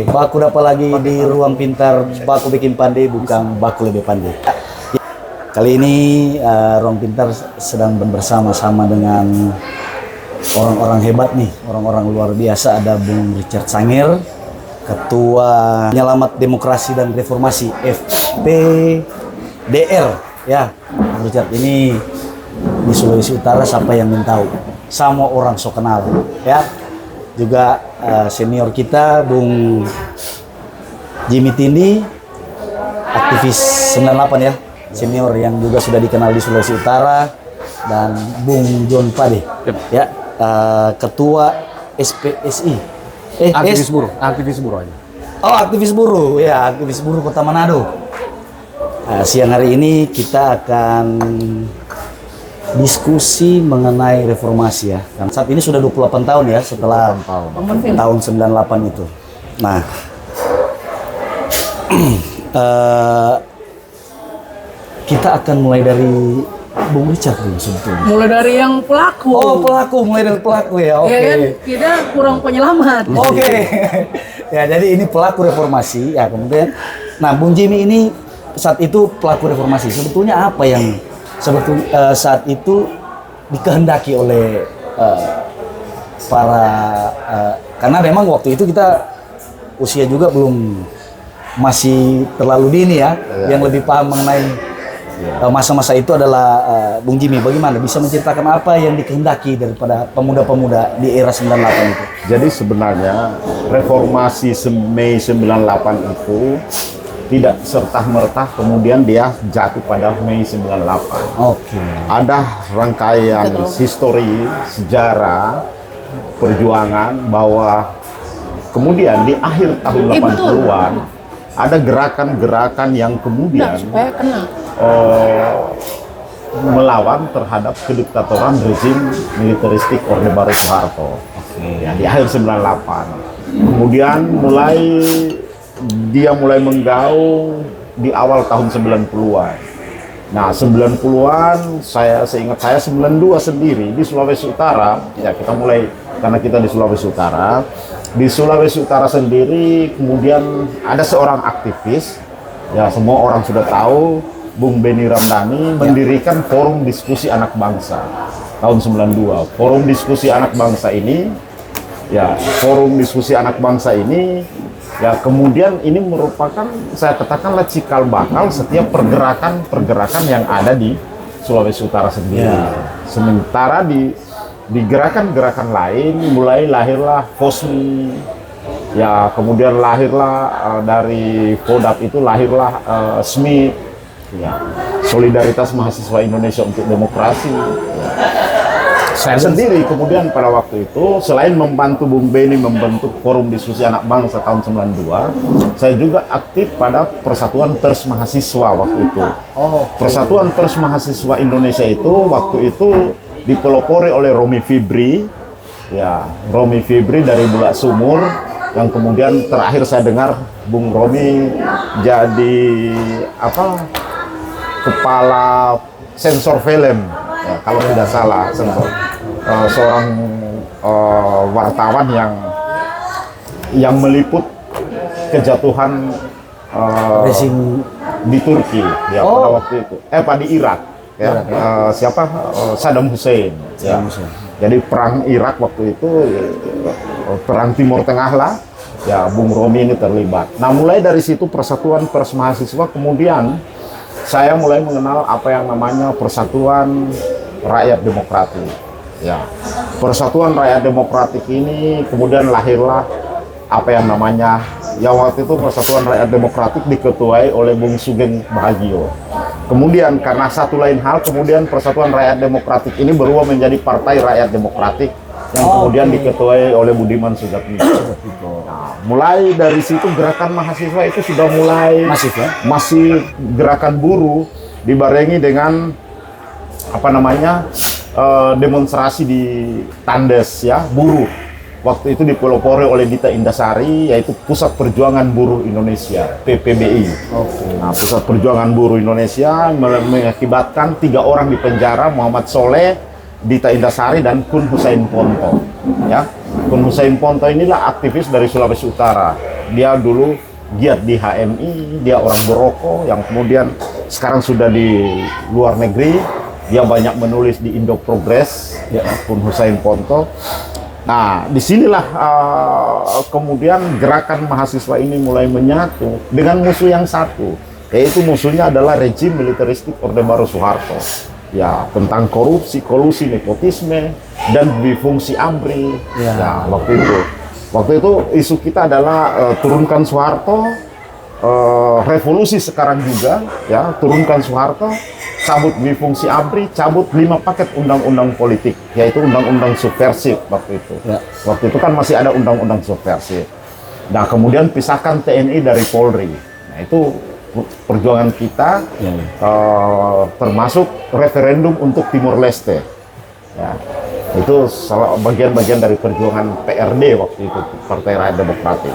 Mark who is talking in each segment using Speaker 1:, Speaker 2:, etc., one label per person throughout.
Speaker 1: Baku dapat lagi di ruang pintar, baku bikin pandai, bukan baku lebih pandai. Kali ini ruang pintar sedang bersama-sama dengan orang-orang hebat nih, orang-orang luar biasa. Ada Bung Richard Sangir, Ketua Penyelamat Demokrasi dan Reformasi FPDR. Ya, Bung Richard ini di Sulawesi Utara, siapa yang belum tahu? Sama orang so kenal, ya. Juga senior kita Bung Jimmy Tindi, aktivis 98 ya, senior yang juga sudah dikenal di Sulawesi Utara, dan Bung John Pade, ya, ketua SPSI,
Speaker 2: aktivis buruh aja.
Speaker 1: Oh, aktivis buruh, ya, aktivis buruh Kota Manado. Siang hari ini kita akan diskusi mengenai reformasi ya. Dan saat ini sudah 28 tahun ya setelah tahun 98 itu. Nah, kita akan mulai dari Bung Richard dulu sebetulnya.
Speaker 3: Mulai dari yang pelaku.
Speaker 1: Oh, pelaku, mulai dari pelaku ya. Oke.
Speaker 3: Ya kan? Kita kurang penyelamat.
Speaker 1: Oke. Ya, jadi ini pelaku reformasi ya. Kemudian, nah Bung Jimmy ini saat itu pelaku reformasi. Sebetulnya apa yang saat itu dikehendaki oleh para karena memang waktu itu kita usia juga belum, masih terlalu dini ya. Yang lebih paham mengenai masa-masa itu adalah Bung Jimmy. Bagaimana bisa menceritakan apa yang dikehendaki daripada pemuda-pemuda di era 98 itu?
Speaker 2: Jadi sebenarnya reformasi Mei 98 itu tidak serta-merta kemudian dia jatuh pada Mei 98.
Speaker 1: Oke.
Speaker 2: Ada rangkaian histori, sejarah, perjuangan bahwa kemudian di akhir tahun 80-an ada gerakan-gerakan yang kemudian melawan terhadap kediktatoran rezim militeristik Orde Baru Soeharto. Ya, di akhir 98. Kemudian dia mulai menggaung di awal tahun 90-an. Nah, 90-an seingat saya 92 sendiri di Sulawesi Utara, ya kita mulai karena kita di Sulawesi Utara. Di Sulawesi Utara sendiri kemudian ada seorang aktivis, ya semua orang sudah tahu, Bung Beni Ramdhani mendirikan Forum Diskusi Anak Bangsa tahun 92. Forum Diskusi Anak Bangsa ini, ya Forum Diskusi Anak Bangsa ini ya kemudian ini merupakan, saya katakanlah, cikal bakal setiap pergerakan yang ada di Sulawesi Utara sendiri. Sementara di gerakan-gerakan lain mulai lahirlah FOSMI, ya kemudian lahirlah dari FODAP itu lahirlah SMI, ya Solidaritas Mahasiswa Indonesia untuk Demokrasi. Saya sendiri kemudian pada waktu itu selain membantu Bung Beni membentuk Forum Diskusi Anak Bangsa tahun 92, saya juga aktif pada Persatuan Pers Mahasiswa waktu itu. Persatuan Pers Mahasiswa Indonesia itu waktu itu dipelopori oleh Romi Fibri, ya Romi Fibri dari Bulak Sumur, yang kemudian terakhir saya dengar Bung Romi jadi kepala sensor film, ya, kalau tidak salah, seorang wartawan yang meliput kejatuhan
Speaker 1: Rezim
Speaker 2: di Turki ya pada waktu itu, di Irak ya, Saddam Hussein. Ya. Jadi perang Irak waktu itu, perang Timur Tengah lah, ya Bung Romi ini terlibat. Nah, mulai dari situ Persatuan Pers Mahasiswa, kemudian saya mulai mengenal apa yang namanya Persatuan Rakyat Demokratik. Ya, Persatuan Rakyat Demokratik ini kemudian lahirlah apa yang namanya, ya waktu itu Persatuan Rakyat Demokratik diketuai oleh Bung Sugeng Bahagio. Kemudian karena satu lain hal, kemudian Persatuan Rakyat Demokratik ini berubah menjadi Partai Rakyat Demokratik yang kemudian diketuai oleh Budiman Sujatmiko. Nah, mulai dari situ gerakan mahasiswa itu sudah mulai masif, ya? Masih gerakan buruh dibarengi dengan demonstrasi di Tandes ya, buruh. Waktu itu dipelopori oleh Dita Indasari, yaitu Pusat Perjuangan Buruh Indonesia, PPBI. Nah, Pusat Perjuangan Buruh Indonesia mengakibatkan 3 orang di penjara, Muhammad Soleh, Dita Indasari, dan Kun Hussein Ponto. Ya, Kun Hussein Ponto inilah aktivis dari Sulawesi Utara. Dia dulu giat di HMI, dia orang Boroko yang kemudian sekarang sudah di luar negeri. Dia banyak menulis di Indo Progress, ya, pun Hussein Ponto. Nah, disinilah kemudian gerakan mahasiswa ini mulai menyatu dengan musuh yang satu, yaitu musuhnya adalah rejim militeristik Orde Baru Soeharto. Ya, tentang korupsi, kolusi, nepotisme, dan difungsi ABRI.
Speaker 1: Ya.
Speaker 2: Ya, waktu itu isu kita adalah turunkan Soeharto, revolusi sekarang juga, ya, turunkan Soeharto, cabut difungsi ABRI, cabut 5 paket undang-undang politik, yaitu undang-undang subversif waktu itu.
Speaker 1: Ya.
Speaker 2: Waktu itu kan masih ada undang-undang subversif. Nah, kemudian pisahkan TNI dari Polri. Nah, itu perjuangan kita,
Speaker 1: Ya.
Speaker 2: termasuk referendum untuk Timur Leste. Ya, itu salah bagian-bagian dari perjuangan PRD waktu itu, Partai Rakyat Demokratik.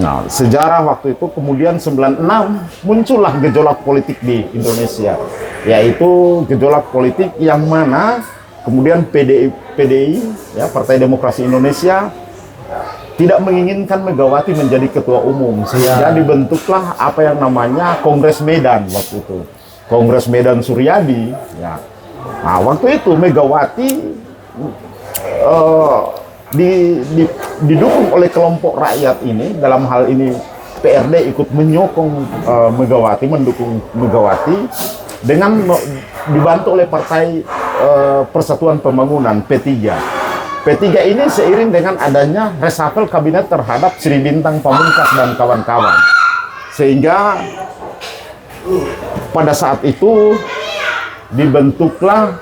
Speaker 2: Nah, sejarah waktu itu kemudian 96 muncullah gejolak politik di Indonesia, yaitu gejolak politik yang mana kemudian PDI, ya, Partai Demokrasi Indonesia, tidak menginginkan Megawati menjadi ketua umum, sehingga dibentuklah apa yang namanya Kongres Medan waktu itu, Kongres Medan Suryadi. Ya. Nah, waktu itu Megawati didukung oleh kelompok rakyat ini, dalam hal ini PRD ikut menyokong Megawati, mendukung Megawati, dengan dibantu oleh Partai Persatuan Pembangunan P3. P3 ini seiring dengan adanya reshuffle kabinet terhadap Sri Bintang Pamungkas dan kawan-kawan, sehingga pada saat itu dibentuklah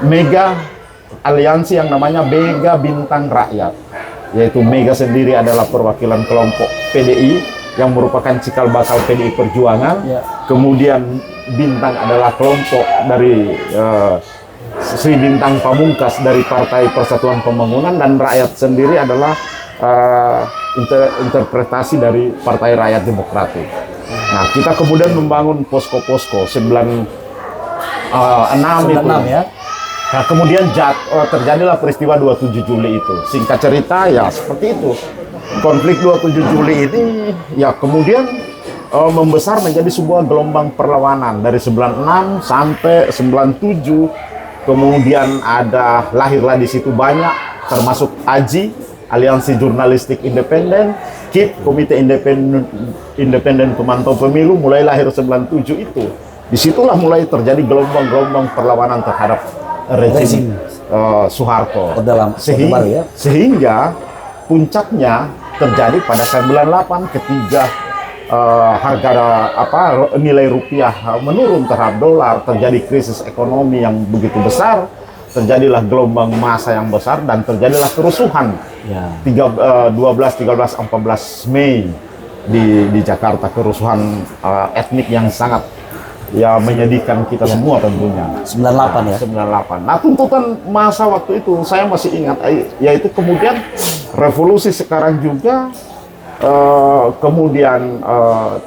Speaker 2: mega aliansi yang namanya Mega Bintang Rakyat, yaitu Mega sendiri adalah perwakilan kelompok PDI yang merupakan cikal bakal PDI Perjuangan.
Speaker 1: Ya.
Speaker 2: Kemudian Bintang adalah kelompok dari Sri Bintang Pamungkas dari Partai Persatuan Pembangunan, dan Rakyat sendiri adalah interpretasi dari Partai Rakyat Demokratik. Nah, kita kemudian membangun posko-posko 96 itu.
Speaker 1: Ya.
Speaker 2: Nah, kemudian terjadilah peristiwa 27 Juli itu. Singkat cerita, ya seperti itu. Konflik 27 Juli ini ya kemudian membesar menjadi sebuah gelombang perlawanan dari 96 sampai 97. Kemudian lahirlah di situ banyak, termasuk AJI, Aliansi Jurnalistik Independen, KIP, Komite Independen Pemantau Pemilu, mulai lahir 97 itu. Disitulah mulai terjadi gelombang-gelombang perlawanan terhadap rezim Soeharto. Sehingga puncaknya terjadi pada 98 ketika nilai rupiah menurun terhadap dolar, terjadi krisis ekonomi yang begitu besar, terjadilah gelombang massa yang besar, dan terjadilah kerusuhan 12, 13, 14 Mei di Jakarta, kerusuhan etnik yang sangat menyedihkan kita semua tentunya.
Speaker 1: 98 ya?
Speaker 2: 98. Nah, tuntutan masa waktu itu saya masih ingat, yaitu kemudian revolusi sekarang juga, kemudian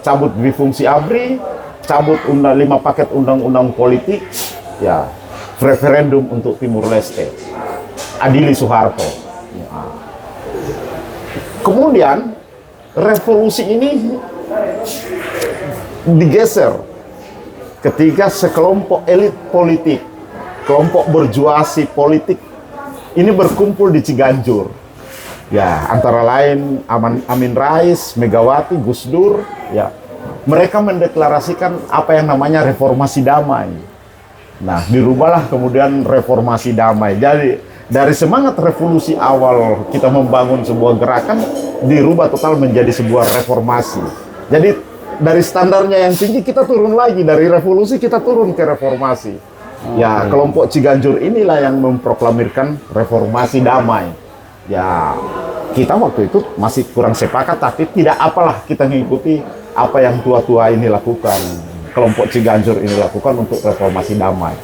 Speaker 2: cabut difungsi ABRI, cabut 5 paket undang-undang politik, ya, referendum untuk Timur Leste, adili Soeharto. Ya. Kemudian revolusi ini digeser ketika sekelompok elit politik, kelompok berjuasi politik ini berkumpul di Ciganjur. Ya, antara lain Amin Rais, Megawati, Gus Dur, ya. Mereka mendeklarasikan apa yang namanya reformasi damai. Nah, dirubahlah kemudian reformasi damai. Jadi, dari semangat revolusi awal kita membangun sebuah gerakan, dirubah total menjadi sebuah reformasi. Jadi, dari standarnya yang tinggi kita turun lagi, dari revolusi kita turun ke reformasi. Ya, kelompok Ciganjur inilah yang memproklamirkan reformasi damai. Ya, kita waktu itu masih kurang sepakat, tapi tidak apalah, kita mengikuti apa yang tua-tua ini lakukan, kelompok Ciganjur ini lakukan untuk reformasi damai.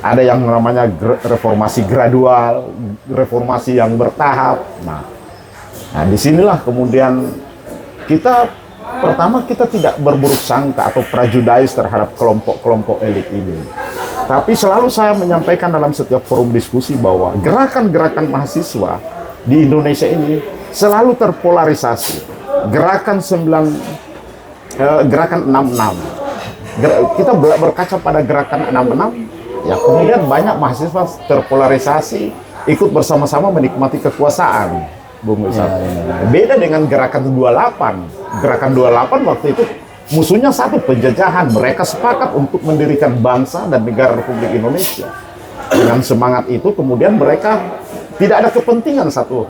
Speaker 2: Ada yang namanya reformasi gradual, reformasi yang bertahap. Nah, disinilah kemudian kita tidak berburuk sangka atau prejudis terhadap kelompok-kelompok elit ini. Tapi selalu saya menyampaikan dalam setiap forum diskusi bahwa gerakan-gerakan mahasiswa di Indonesia ini selalu terpolarisasi. gerakan 66. Kita berkaca pada gerakan 66, ya kemudian banyak mahasiswa terpolarisasi, ikut bersama-sama menikmati kekuasaan, Bung Wisat. Beda dengan gerakan 28. Gerakan 28 waktu itu musuhnya satu, penjajahan. Mereka sepakat untuk mendirikan bangsa dan negara Republik Indonesia. Dengan semangat itu kemudian mereka tidak ada kepentingan satu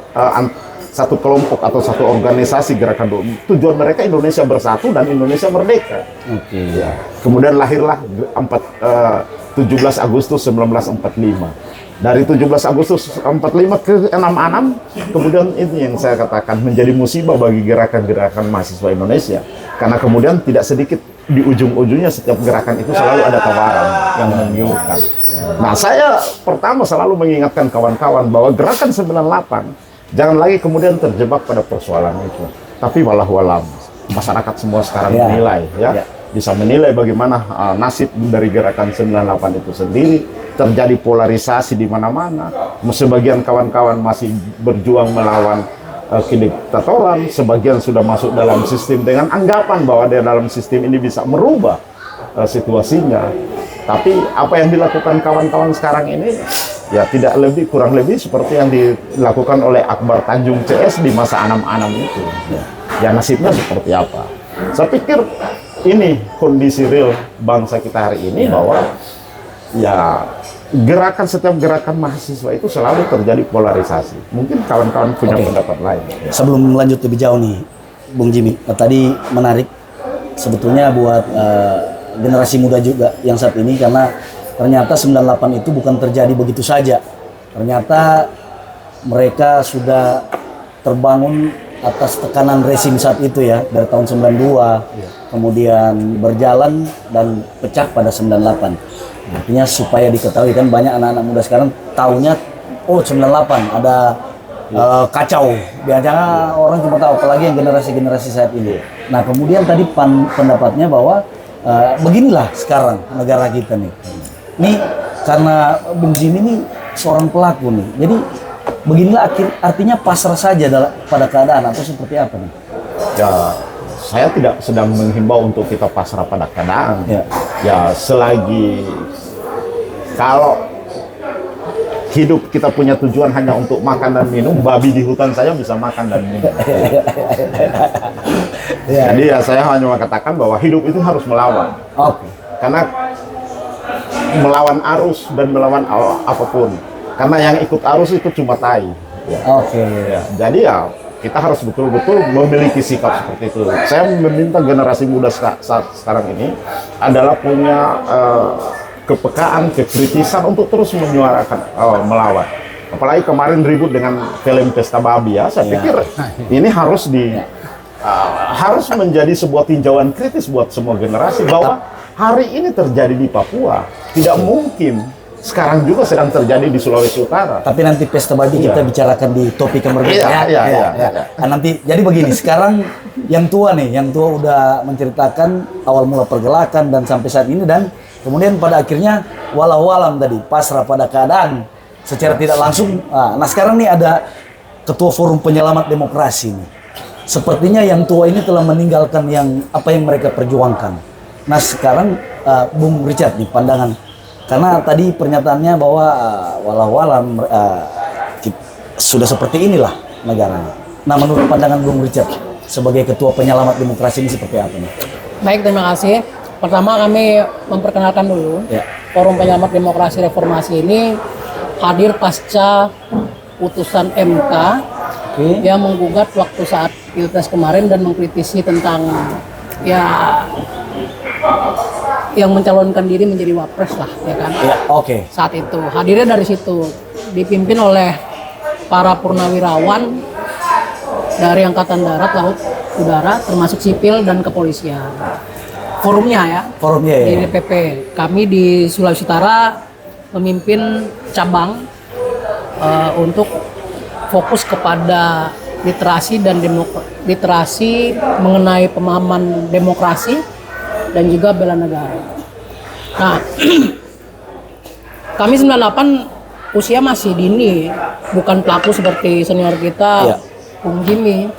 Speaker 2: kelompok atau satu organisasi gerakan. Tujuan mereka Indonesia bersatu dan Indonesia merdeka. Ya. Kemudian lahirlah 17 Agustus 1945. Dari 17 Agustus 45 ke 66, kemudian ini yang saya katakan menjadi musibah bagi gerakan-gerakan mahasiswa Indonesia. Karena kemudian tidak sedikit di ujung-ujungnya setiap gerakan itu selalu ada tawaran yang menggiurkan. Nah, saya pertama selalu mengingatkan kawan-kawan bahwa gerakan 98 jangan lagi kemudian terjebak pada persoalan itu. Tapi walau masyarakat semua sekarang menilai, bisa menilai bagaimana nasib dari gerakan 98 itu sendiri. Terjadi polarisasi di mana-mana. Sebagian kawan-kawan masih berjuang melawan kediktatoran, sebagian sudah masuk dalam sistem dengan anggapan bahwa dia dalam sistem ini bisa merubah situasinya. Tapi apa yang dilakukan kawan-kawan sekarang ini ya tidak kurang lebih seperti yang dilakukan oleh Akbar Tanjung CS di masa anam-anam itu. Ya nasibnya seperti apa? Saya pikir ini kondisi real bangsa kita hari ini, bahwa ya setiap gerakan mahasiswa itu selalu terjadi polarisasi. Mungkin kawan-kawan punya pendapat lain.
Speaker 1: Sebelum lanjut lebih jauh nih, Bung Jimmy, tadi menarik sebetulnya buat generasi muda juga yang saat ini, karena ternyata 98 itu bukan terjadi begitu saja. Ternyata mereka sudah terbangun atas tekanan rezim saat itu ya, dari tahun 92, kemudian berjalan dan pecah pada 98. Artinya supaya diketahui, kan banyak anak-anak muda sekarang taunya, oh 98 ada kacau. Biasanya orang cuma tahu, apalagi yang generasi-generasi saat ini. Nah kemudian tadi pendapatnya bahwa beginilah sekarang negara kita nih. Ini karena Bung Jimmy ini seorang pelaku nih. Jadi beginilah artinya pasrah saja pada keadaan atau seperti apa nih?
Speaker 2: Ya, saya tidak sedang menghimbau untuk kita pasrah pada keadaan. Ya selagi kalau hidup kita punya tujuan hanya untuk makan dan minum, babi di hutan saya bisa makan dan minum. Jadi ya saya hanya mengatakan bahwa hidup itu harus melawan. Karena melawan arus dan melawan apapun. Karena yang ikut arus itu cuma tai. Jadi ya kita harus betul-betul memiliki sikap seperti itu. Saya meminta generasi muda saat sekarang ini adalah punya kepekaan, kekritisan untuk terus menyuarakan, melawan. Apalagi kemarin ribut dengan film Pesta Babi ya. Saya pikir ini harus harus menjadi sebuah tinjauan kritis buat semua generasi bahwa hari ini terjadi di Papua. Tidak mungkin sekarang juga sedang terjadi di Sulawesi Utara.
Speaker 1: Tapi nanti Pesta Babi kita bicarakan di topik yang berbeda. Nanti jadi begini, sekarang yang tua udah menceritakan awal mula pergerakan dan sampai saat ini, dan kemudian pada akhirnya walau alam tadi pasrah pada keadaan secara tidak langsung. Nah sekarang nih ada Ketua Forum Penyelamat Demokrasi nih. Sepertinya yang tua ini telah meninggalkan apa yang mereka perjuangkan. Nah sekarang Bung Richard nih pandangan, karena tadi pernyataannya bahwa walau alam sudah seperti inilah negaranya. Nah menurut pandangan Bung Richard sebagai Ketua Penyelamat Demokrasi ini seperti apa nih?
Speaker 3: Baik, terima kasih. Pertama kami memperkenalkan dulu, Forum Penyelamat Demokrasi Reformasi ini hadir pasca putusan MK yang menggugat waktu saat Pilpres kemarin dan mengkritisi tentang yang mencalonkan diri menjadi wapres lah, ya kan? Saat itu hadirnya dari situ, dipimpin oleh para purnawirawan dari Angkatan Darat, Laut, Udara, termasuk sipil dan kepolisian. Forumnya di DPP. Kami di Sulawesi Utara memimpin cabang untuk fokus kepada literasi dan literasi mengenai pemahaman demokrasi dan juga bela negara. Nah, kami 98 usia masih dini, bukan pelaku seperti senior kita, Bung Jimmy.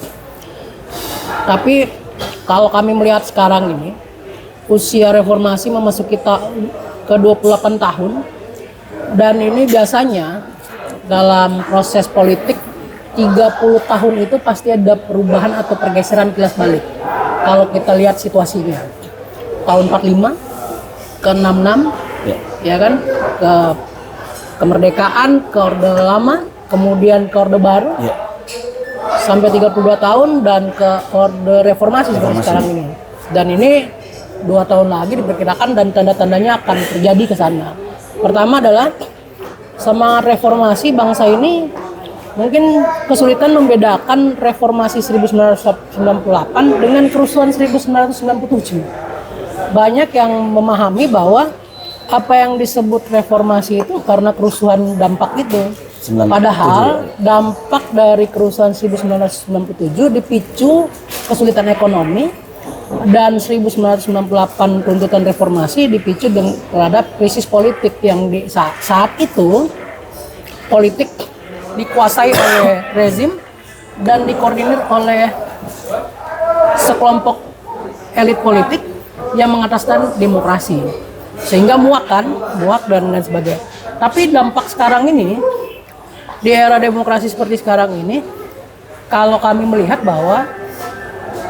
Speaker 3: Tapi kalau kami melihat sekarang ini, usia reformasi memasuki ke 28 tahun, dan ini biasanya dalam proses politik 30 tahun itu pasti ada perubahan atau pergeseran kilas balik. Kalau kita lihat situasinya, tahun 45 ke 66, ya kan, ke kemerdekaan, ke Orde Lama, kemudian ke Orde Baru, sampai 32 tahun dan ke Orde Reformasi seperti sekarang ini. Dan ini 2 tahun lagi diperkirakan dan tanda-tandanya akan terjadi ke sana. Pertama adalah semangat reformasi bangsa ini mungkin kesulitan membedakan reformasi 1998 dengan kerusuhan 1997. Banyak yang memahami bahwa apa yang disebut reformasi itu karena kerusuhan dampak itu. Padahal dampak dari kerusuhan 1997 dipicu kesulitan ekonomi, dan 1998 tuntutan reformasi dipicu terhadap krisis politik yang saat itu politik dikuasai oleh rezim dan dikoordinir oleh sekelompok elit politik yang mengataskan demokrasi, sehingga muak dan lain sebagainya. Tapi dampak sekarang ini, di era demokrasi seperti sekarang ini, kalau kami melihat bahwa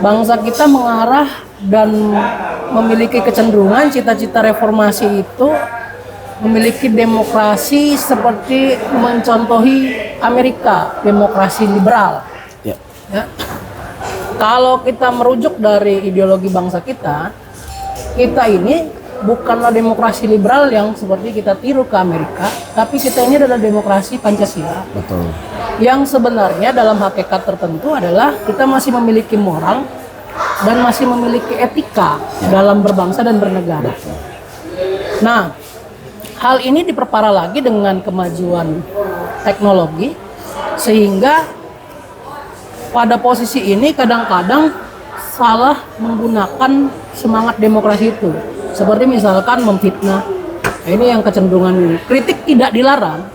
Speaker 3: bangsa kita mengarah dan memiliki kecenderungan cita-cita reformasi itu memiliki demokrasi seperti mencontohi Amerika, demokrasi liberal. Ya. Kalau kita merujuk dari ideologi bangsa kita ini bukanlah demokrasi liberal yang seperti kita tiru ke Amerika, tapi kita ini adalah demokrasi Pancasila.
Speaker 1: Betul.
Speaker 3: Yang sebenarnya dalam hakikat tertentu adalah kita masih memiliki moral dan masih memiliki etika dalam berbangsa dan bernegara. Nah, hal ini diperparah lagi dengan kemajuan teknologi, sehingga pada posisi ini kadang-kadang salah menggunakan semangat demokrasi itu. Seperti misalkan memfitnah. Ini yang kecenderungan ini. Kritik tidak dilarang,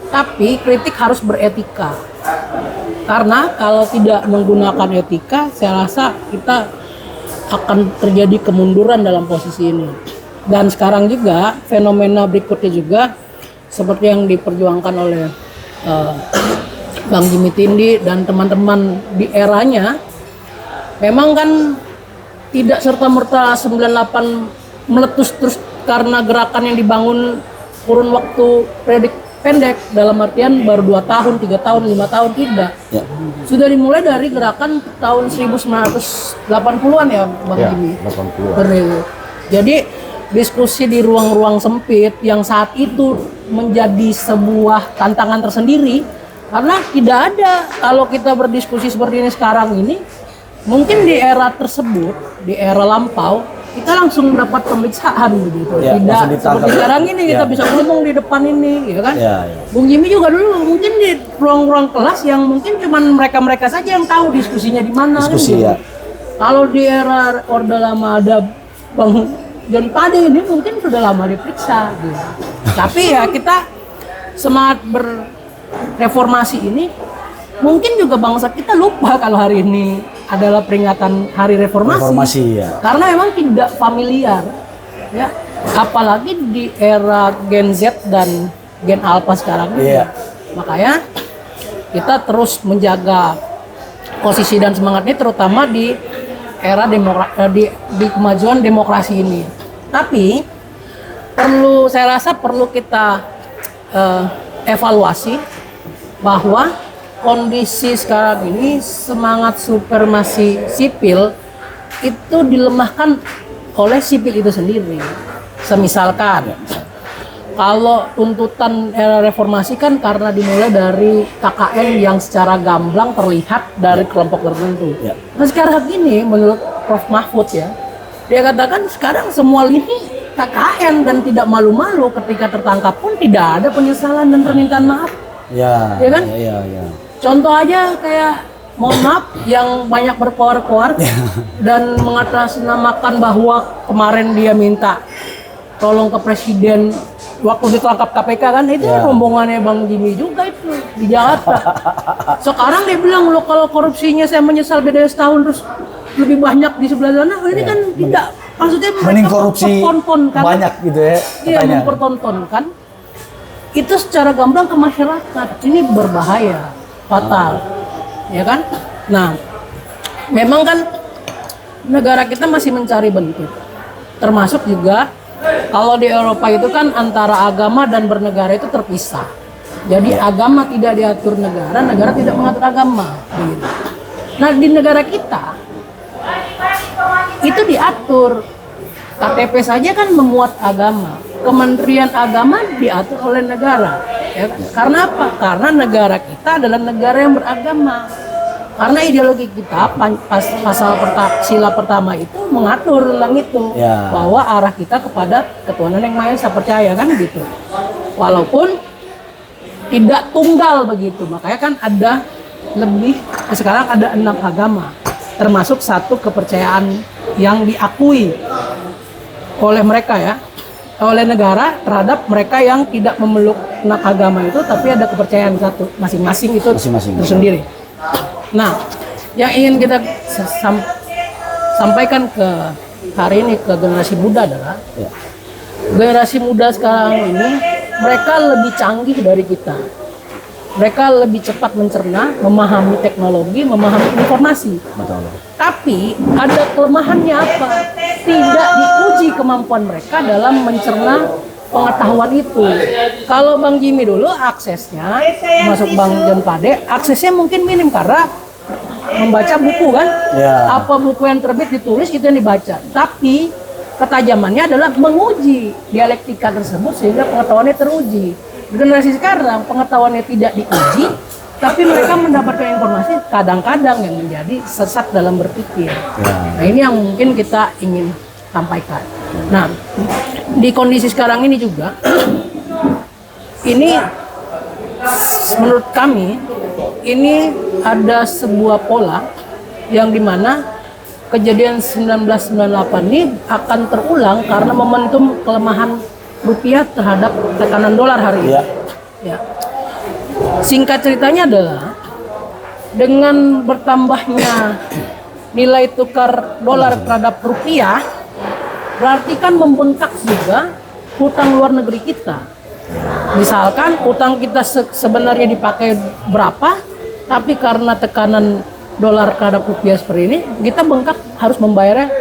Speaker 3: tapi kritik harus beretika. Karena kalau tidak menggunakan etika, saya rasa kita akan terjadi kemunduran dalam posisi ini. Dan sekarang juga fenomena berikutnya juga seperti yang diperjuangkan oleh Bang Jimmy Tindi dan teman-teman di eranya, memang kan tidak serta-merta 98 meletus terus karena gerakan yang dibangun kurun waktu pendek, dalam artian baru 2 tahun, 3 tahun, 5 tahun, tidak. Ya. Sudah dimulai dari gerakan tahun 1980-an ya Bang Jimmy. 80-an. Jadi diskusi di ruang-ruang sempit yang saat itu menjadi sebuah tantangan tersendiri, karena tidak ada, kalau kita berdiskusi seperti ini sekarang ini, mungkin di era tersebut, di era lampau, kita langsung dapat pemeriksaan begitu. Ya, tidak seperti sekarang ini kita bisa ngomong di depan ini, ya kan? Ya. Bung Jimmy juga dulu mungkin di ruang-ruang kelas yang mungkin cuman mereka-mereka saja yang tahu diskusinya di mana. Diskusi kan, ya. Kalau di era Orde Lama ada Bang Joni Pade ini mungkin sudah lama diperiksa. Gitu. Tapi ya kita semangat reformasi ini, mungkin juga bangsa kita lupa kalau hari ini adalah peringatan hari reformasi ya. Karena memang tidak familiar ya, apalagi di era Gen Z dan Gen Alpha sekarang ini. Makanya kita terus menjaga posisi dan semangat ini, terutama di era di kemajuan demokrasi ini. Tapi saya rasa perlu kita evaluasi bahwa kondisi sekarang ini semangat supremasi sipil itu dilemahkan oleh sipil itu sendiri. Semisalkan kalau tuntutan era reformasi kan karena dimulai dari KKN yang secara gamblang terlihat dari kelompok tertentu. Nah sekarang ini menurut Prof Mahfud ya, dia katakan sekarang semua lini KKN dan tidak malu-malu ketika tertangkap pun tidak ada penyesalan dan permintaan maaf. Ya kan? Ya. Contoh aja kayak mohon maaf yang banyak berkoar-koar dan mengatasnamakan bahwa kemarin dia minta tolong ke presiden waktu ditangkap KPK kan itu rombongannya Bang Jimmy juga itu di Jakarta. Sekarang dia bilang lo kalau korupsinya saya menyesal beda setahun terus lebih banyak di sebelah sana. Ini kan tidak, maksudnya
Speaker 1: mending korupsi
Speaker 3: mempertontonkan,
Speaker 1: banyak gitu ya.
Speaker 3: Iya, mempertontonkan itu secara gamblang ke masyarakat. Ini berbahaya, fatal, ya kan? Nah, memang kan negara kita masih mencari bentuk, termasuk juga kalau di Eropa itu kan antara agama dan bernegara itu terpisah. Jadi agama tidak diatur negara, negara tidak mengatur agama. Begitu. Nah di negara kita itu diatur. KTP saja kan memuat agama. Kementerian Agama diatur oleh negara. Ya, karena apa? Karena negara kita adalah negara yang beragama. Karena ideologi kita sila pertama itu mengatur tentang itu, bahwa arah kita kepada ketuhanan yang Maha Esa, percaya kan gitu. Walaupun tidak tunggal begitu, makanya kan ada lebih, sekarang ada 6 agama, termasuk 1 kepercayaan yang diakui oleh mereka ya, oleh negara terhadap mereka yang tidak memeluk 6 agama itu, tapi ada kepercayaan satu masing-masing itu tersendiri. Nah, yang ingin kita sampaikan ke hari ini ke generasi muda adalah generasi muda sekarang ini mereka lebih canggih dari kita. Mereka lebih cepat mencerna, memahami teknologi, memahami informasi.
Speaker 1: Betul.
Speaker 3: Tapi ada kelemahannya apa? Tidak diuji kemampuan mereka dalam mencerna pengetahuan itu. Kalau Bang Jimmy dulu aksesnya, masuk Bang John Pade, aksesnya mungkin minim karena membaca buku kan, apa buku yang terbit ditulis itu yang dibaca. Tapi ketajamannya adalah menguji dialektika tersebut sehingga pengetahuannya teruji. Generasi sekarang pengetahuannya tidak diuji, tapi mereka mendapatkan informasi kadang-kadang yang menjadi sesat dalam berpikir. Nah ini yang mungkin kita ingin sampaikan. Nah di kondisi sekarang ini juga, ini menurut kami ini ada sebuah pola yang dimana kejadian 1998 ini akan terulang karena momentum kelemahan rupiah terhadap tekanan dolar hari ini. Ya. Singkat ceritanya adalah dengan bertambahnya nilai tukar dolar terhadap rupiah, berarti kan membengkak juga hutang luar negeri kita. Misalkan hutang kita sebenarnya dipakai berapa, tapi karena tekanan dolar terhadap rupiah seperti ini, kita bengkak harus membayarnya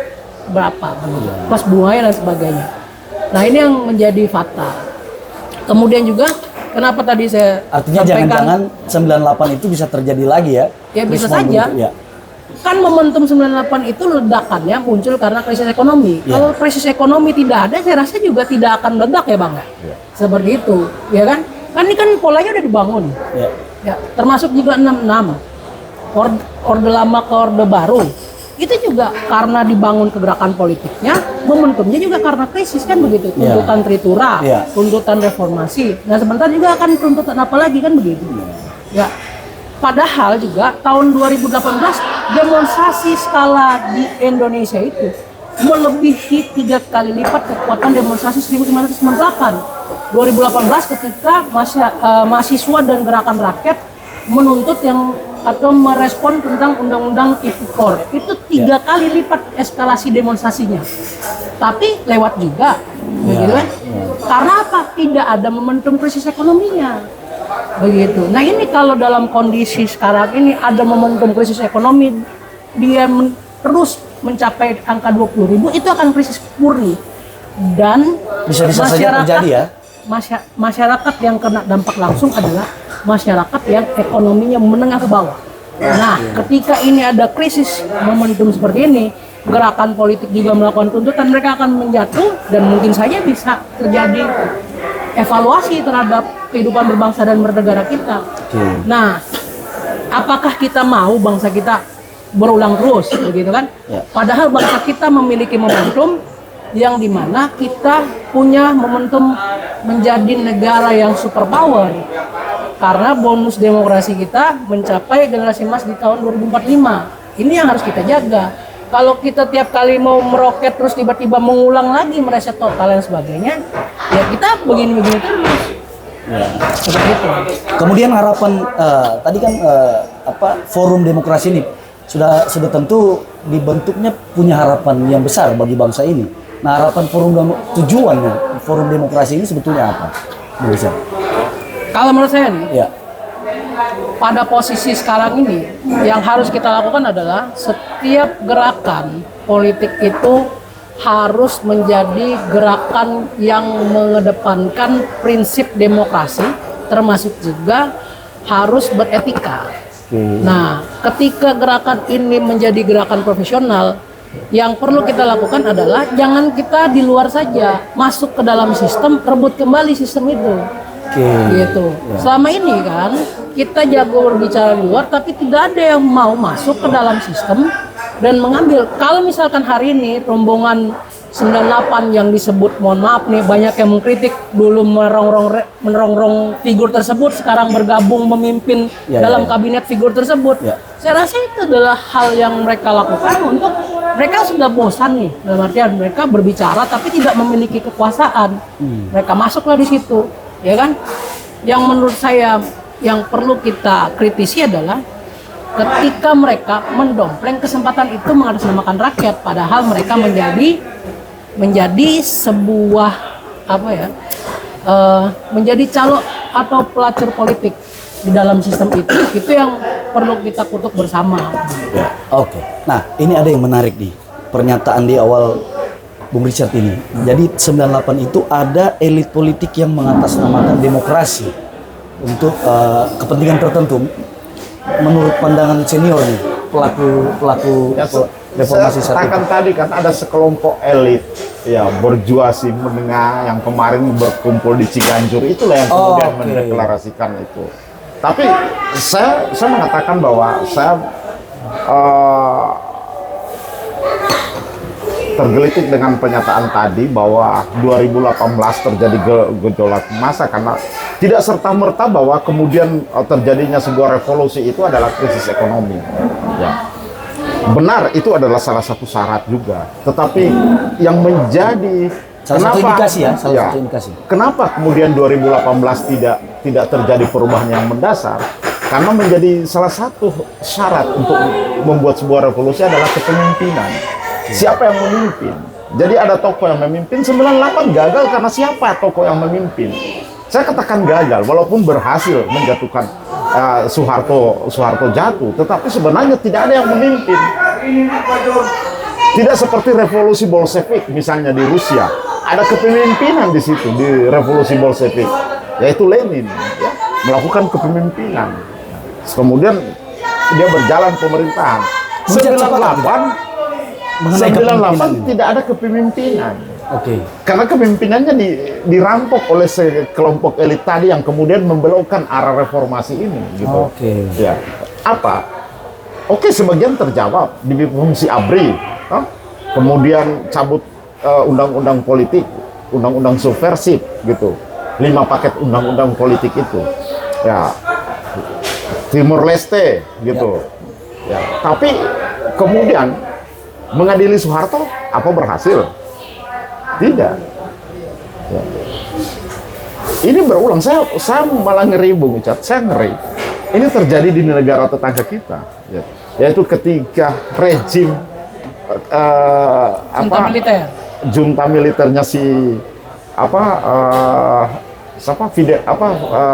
Speaker 3: berapa, plus bunganya dan sebagainya. Nah ini yang menjadi fatal. Kemudian juga kenapa tadi saya
Speaker 1: artinya jangan-jangan 98 itu bisa terjadi lagi ya?
Speaker 3: Ya bisa saja. Ya. Kan momentum 98 itu ledakannya muncul karena krisis ekonomi. Kalau krisis ekonomi tidak ada, saya rasa juga tidak akan meledak ya Bang. Seperti itu, ya kan? Kan ini kan polanya udah dibangun. Ya, termasuk juga 66. Orde lama ke orde baru. Itu juga karena dibangun kegerakan politiknya, momentumnya juga karena krisis kan begitu. Tuntutan Tritura, tuntutan reformasi. Nah sebentar juga akan tuntutan apa lagi kan begitu. Ya. Padahal juga tahun 2018 demonstrasi skala di Indonesia itu melebihi 3 kali lipat kekuatan demonstrasi 1998. 2018 ketika mahasiswa dan gerakan rakyat menuntut atau merespon tentang undang-undang Tipikor itu 3 kali lipat eskalasi demonstrasinya. Tapi lewat juga, begitu kan? Karena apa? Tidak ada momentum krisis ekonominya. Begitu. Nah ini kalau dalam kondisi sekarang ini ada momentum krisis ekonomi, dia terus mencapai angka 20.000, itu akan krisis murni. Dan
Speaker 1: bisa-bisa saja terjadi ya.
Speaker 3: Masyarakat yang kena dampak langsung adalah masyarakat yang ekonominya menengah ke bawah. Nah, ketika ini ada krisis momentum seperti ini, gerakan politik juga melakukan tuntutan, mereka akan menjatuh dan mungkin saja bisa terjadi evaluasi terhadap kehidupan berbangsa dan bernegara kita. Nah, apakah kita mau bangsa kita berulang terus, begitu kan? Padahal bangsa kita memiliki momentum yang dimana kita punya momentum menjadi negara yang superpower karena bonus demokrasi kita mencapai generasi emas di tahun 2045. Ini yang harus kita jaga. Kalau kita tiap kali mau meroket terus tiba-tiba mengulang lagi mereset total dan sebagainya, ya kita begini-begini terus. Seperti itu.
Speaker 1: Kemudian harapan tadi kan forum demokrasi ini sudah tentu dibentuknya punya harapan yang besar bagi bangsa ini. Nah, harapan tujuannya forum demokrasi ini sebetulnya apa? Bisa.
Speaker 3: Kalau menurut saya nih,
Speaker 1: Ya.
Speaker 3: pada posisi sekarang ini yang harus kita lakukan adalah setiap gerakan politik itu harus menjadi gerakan yang mengedepankan prinsip demokrasi, termasuk juga harus beretika. Nah, ketika gerakan ini menjadi gerakan profesional, yang perlu kita lakukan adalah jangan kita di luar saja, masuk ke dalam sistem, rebut kembali sistem itu. Gitu. Selama ini kan kita jago berbicara di luar, tapi tidak ada yang mau masuk ke dalam sistem dan mengambil. Kalau misalkan hari ini rombongan 98 yang disebut, mohon maaf nih, banyak yang mengkritik dulu merongrong figur tersebut, sekarang bergabung memimpin dalam kabinet figur tersebut. Saya rasa itu adalah hal yang mereka lakukan untuk mereka sudah bosan nih, dalam artian mereka berbicara tapi tidak memiliki kekuasaan. Mereka masuklah di situ, ya kan? Yang menurut saya yang perlu kita kritisi adalah ketika mereka mendompleng kesempatan itu mengatasnamakan rakyat, padahal mereka menjadi sebuah menjadi calo atau pelacur politik di dalam sistem itu yang perlu kita kutuk bersama.
Speaker 1: Oke. Nah, ini ada yang menarik nih pernyataan di awal Bung Richard ini. Jadi 98 itu ada elit politik yang mengatasnamakan demokrasi untuk kepentingan tertentu. Menurut pandangan senior nih, pelaku reformasi saat itu.
Speaker 2: Tadi kan ada sekelompok elit ya berjuasi menengah yang kemarin berkumpul di Ciganjur, itulah yang kemudian mendeklarasikan itu. Tapi saya mengatakan bahwa saya tergelitik dengan pernyataan tadi bahwa 2018 terjadi gejolak massa karena tidak serta-merta bahwa kemudian terjadinya sebuah revolusi itu adalah krisis ekonomi. Ya. Benar, itu adalah salah satu syarat juga. Tetapi yang menjadi
Speaker 1: salah satu indikasi.
Speaker 2: Kenapa kemudian 2018 tidak terjadi perubahan yang mendasar? Karena menjadi salah satu syarat untuk membuat sebuah revolusi adalah kepemimpinan. Siapa yang memimpin? Jadi ada tokoh yang memimpin. 98 gagal karena siapa tokoh yang memimpin? Saya katakan gagal, walaupun berhasil menjatuhkan Soeharto jatuh, tetapi sebenarnya tidak ada yang memimpin. Tidak seperti revolusi Bolshevik misalnya di Rusia, ada kepemimpinan di situ di revolusi Bolshevik, yaitu Lenin ya, melakukan kepemimpinan. Kemudian dia berjalan pemerintahan. 98 tidak ada kepemimpinan. Karena kepemimpinannya dirampok oleh sekelompok elit tadi yang kemudian membelokkan arah reformasi ini, gitu. Ya, apa? Sebagian terjawab di fungsi ABRI, kemudian cabut undang-undang politik, undang-undang subversif, gitu. 5 paket undang-undang politik itu, ya. Timur Leste, gitu. Ya. Tapi kemudian mengadili Soeharto, apa berhasil? Tidak. Ya. Ini berulang. Saya malah ngeri, Bung Ucat. Saya ngeri. Ini terjadi di negara tetangga kita. Ya. Yaitu ketika rejim junta militernya si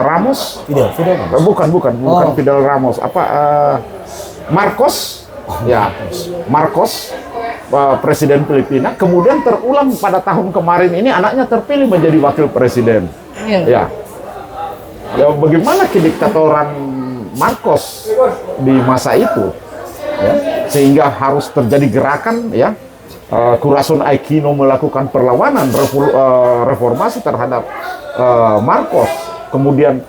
Speaker 2: Ramos. Bukan Fidel Ramos. Marcos. Ya, Marcos. Presiden Filipina, kemudian terulang pada tahun kemarin ini anaknya terpilih menjadi wakil presiden. Ya, bagaimana kediktatoran Marcos di masa itu, ya, sehingga harus terjadi gerakan, ya, Corazon Aquino melakukan perlawanan reformasi terhadap Marcos, kemudian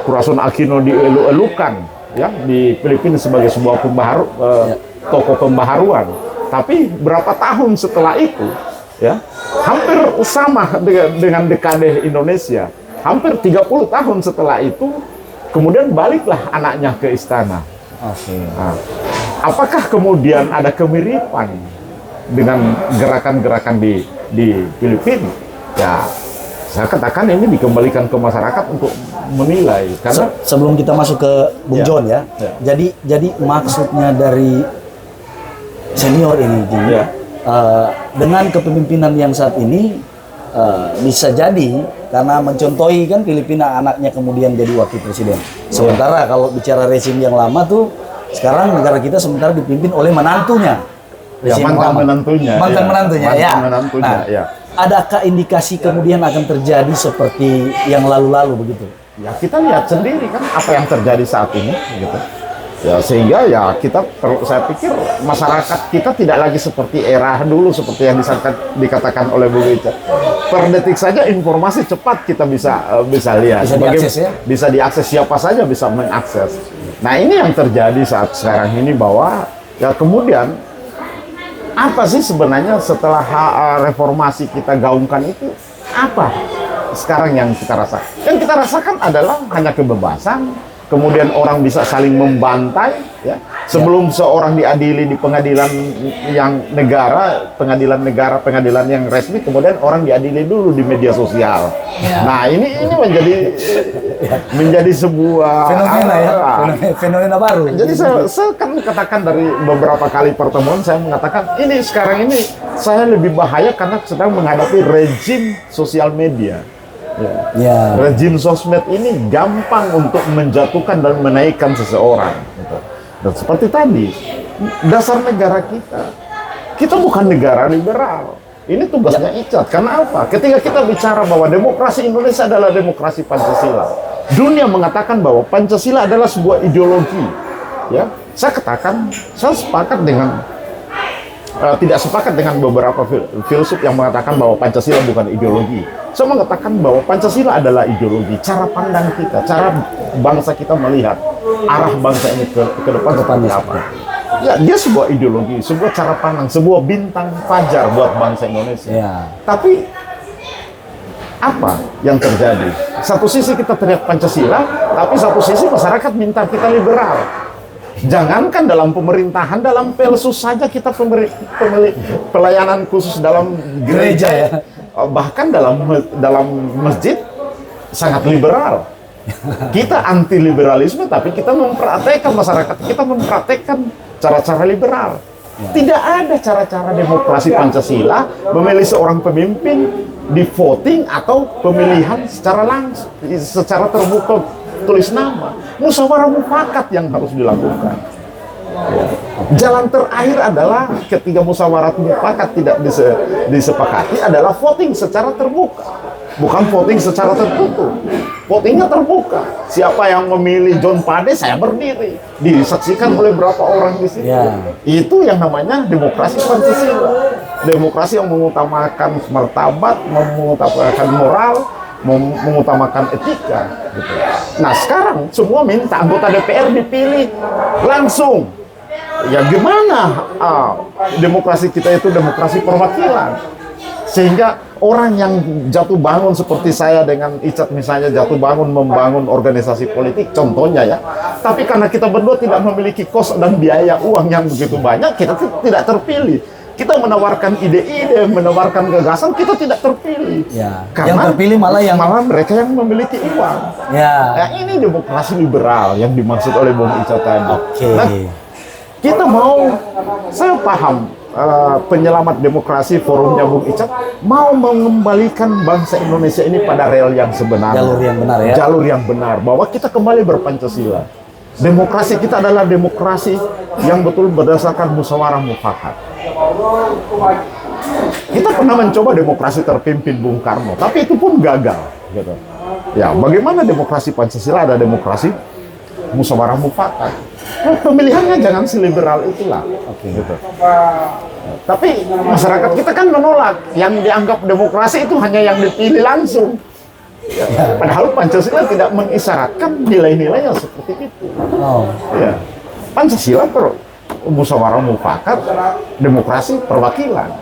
Speaker 2: Corazon Aquino dielu-elukan, ya, di Filipina sebagai sebuah tokoh pembaharuan. Tapi berapa tahun setelah itu, ya, hampir sama dengan dekade Indonesia. Hampir 30 tahun setelah itu, kemudian baliklah anaknya ke istana. Nah, apakah kemudian ada kemiripan dengan gerakan-gerakan di Filipina? Ya, Saya katakan ini dikembalikan ke masyarakat untuk menilai. Karena
Speaker 1: sebelum kita masuk ke Bung
Speaker 2: Ya.
Speaker 1: John ya, jadi maksudnya dari senior ini, Jim,
Speaker 2: Ya.
Speaker 1: dengan kepemimpinan yang saat ini bisa jadi karena mencontohi kan Filipina anaknya kemudian jadi wakil presiden. Sementara kalau bicara rezim yang lama tuh sekarang negara kita sementara dipimpin oleh menantunya.
Speaker 2: Ya,
Speaker 1: Rezim yang
Speaker 2: mantan
Speaker 1: lama.
Speaker 2: menantunya.
Speaker 1: Mantan
Speaker 2: Ya.
Speaker 1: menantunya,
Speaker 2: Mantan
Speaker 1: ya.
Speaker 2: menantunya,
Speaker 1: Nah,
Speaker 2: ya.
Speaker 1: adakah indikasi kemudian akan terjadi seperti yang lalu-lalu begitu?
Speaker 2: Ya kita lihat sendiri kan apa yang terjadi saat ini, gitu. Ya sehingga ya saya pikir masyarakat kita tidak lagi seperti era dulu seperti yang dikatakan oleh Bu Ica. Per detik saja informasi cepat kita bisa lihat.
Speaker 1: Bisa diakses ya?
Speaker 2: Bisa diakses, siapa saja bisa mengakses. Nah ini yang terjadi saat sekarang ini bahwa ya kemudian apa sih sebenarnya setelah reformasi kita gaungkan itu apa sekarang yang kita rasakan? Yang kita rasakan adalah hanya kebebasan, kemudian orang bisa saling membantai, ya. Sebelum seorang diadili di pengadilan yang pengadilan yang resmi, kemudian orang diadili dulu di media sosial.
Speaker 3: Ya.
Speaker 2: Nah ini menjadi sebuah
Speaker 1: Fenomena ya, fenomena baru.
Speaker 2: jadi saya kan katakan dari beberapa kali pertemuan saya mengatakan ini sekarang ini saya lebih bahaya karena sedang menghadapi rezim sosial media.
Speaker 1: Ya.
Speaker 2: Rezim sosmed ini gampang untuk menjatuhkan dan menaikkan seseorang. Gitu. Dan seperti tadi, dasar negara kita bukan negara liberal. Ini tugasnya Icat. Karena apa? Ketika kita bicara bahwa demokrasi Indonesia adalah demokrasi Pancasila, dunia mengatakan bahwa Pancasila adalah sebuah ideologi. Ya, saya katakan, saya sepakat dengan tidak sepakat dengan beberapa filsuf yang mengatakan bahwa Pancasila bukan ideologi. Saya mengatakan bahwa Pancasila adalah ideologi, cara pandang kita, cara bangsa kita melihat arah bangsa ini ke depan seperti apa. Ya, dia sebuah ideologi, sebuah cara pandang, sebuah bintang fajar buat bangsa Indonesia.
Speaker 1: Ya.
Speaker 2: Tapi apa yang terjadi? Satu sisi kita teriak Pancasila, tapi satu sisi masyarakat minta kita liberal. Jangankan dalam pemerintahan, dalam Pelsus saja kita pelayanan khusus dalam gereja ya. Bahkan dalam masjid sangat liberal. Kita anti liberalisme, tapi kita mempraktekkan masyarakat kita mempraktekkan cara-cara liberal. Tidak ada cara-cara demokrasi Pancasila memilih seorang pemimpin di voting atau pemilihan secara langsung, secara terbuka tulis nama. Musyawarah mufakat yang harus dilakukan. Ya. Jalan terakhir adalah ketika musyawarah mufakat tidak disepakati adalah voting secara terbuka, bukan voting secara tertutup. Votingnya terbuka. Siapa yang memilih John Pade, saya berdiri. Disaksikan oleh berapa orang di sini.
Speaker 1: Ya.
Speaker 2: Itu yang namanya demokrasi Pancasila. Demokrasi yang mengutamakan martabat, mengutamakan moral, mengutamakan etika. Gitu. Nah sekarang semua minta anggota DPR dipilih langsung. Ya gimana demokrasi kita itu demokrasi perwakilan, sehingga orang yang jatuh bangun seperti saya dengan Icat misalnya jatuh bangun membangun organisasi politik contohnya ya, tapi karena kita berdua tidak memiliki kos dan biaya uang yang begitu banyak, kita tidak terpilih. Kita menawarkan ide-ide, menawarkan gagasan, kita tidak terpilih.
Speaker 1: Ya.
Speaker 2: Karena
Speaker 1: Yang terpilih malah
Speaker 2: mereka yang memiliki uang.
Speaker 1: Ya.
Speaker 2: Nah, ini demokrasi liberal yang dimaksud oleh Bung Icat tadi.
Speaker 1: Oke.
Speaker 2: Nah, kita saya paham penyelamat demokrasi forumnya Bung Icat mau mengembalikan bangsa Indonesia ini pada rel yang sebenarnya.
Speaker 1: Jalur yang benar ya.
Speaker 2: Jalur yang benar, bahwa kita kembali berpancasila. Demokrasi kita adalah demokrasi yang betul berdasarkan musyawarah mufakat. Kita pernah mencoba demokrasi terpimpin Bung Karno, tapi itu pun gagal. Gitu. Ya, bagaimana demokrasi Pancasila ada demokrasi musyawarah mufakat? Nah, pemilihannya jangan seliberal itulah. Gitu. Tapi masyarakat kita kan menolak. Yang dianggap demokrasi itu hanya yang dipilih langsung. Ya, padahal Pancasila tidak mengisyaratkan nilai-nilai yang seperti itu.
Speaker 1: Oh.
Speaker 2: Ya. Pancasila musyawarah mufakat, demokrasi perwakilan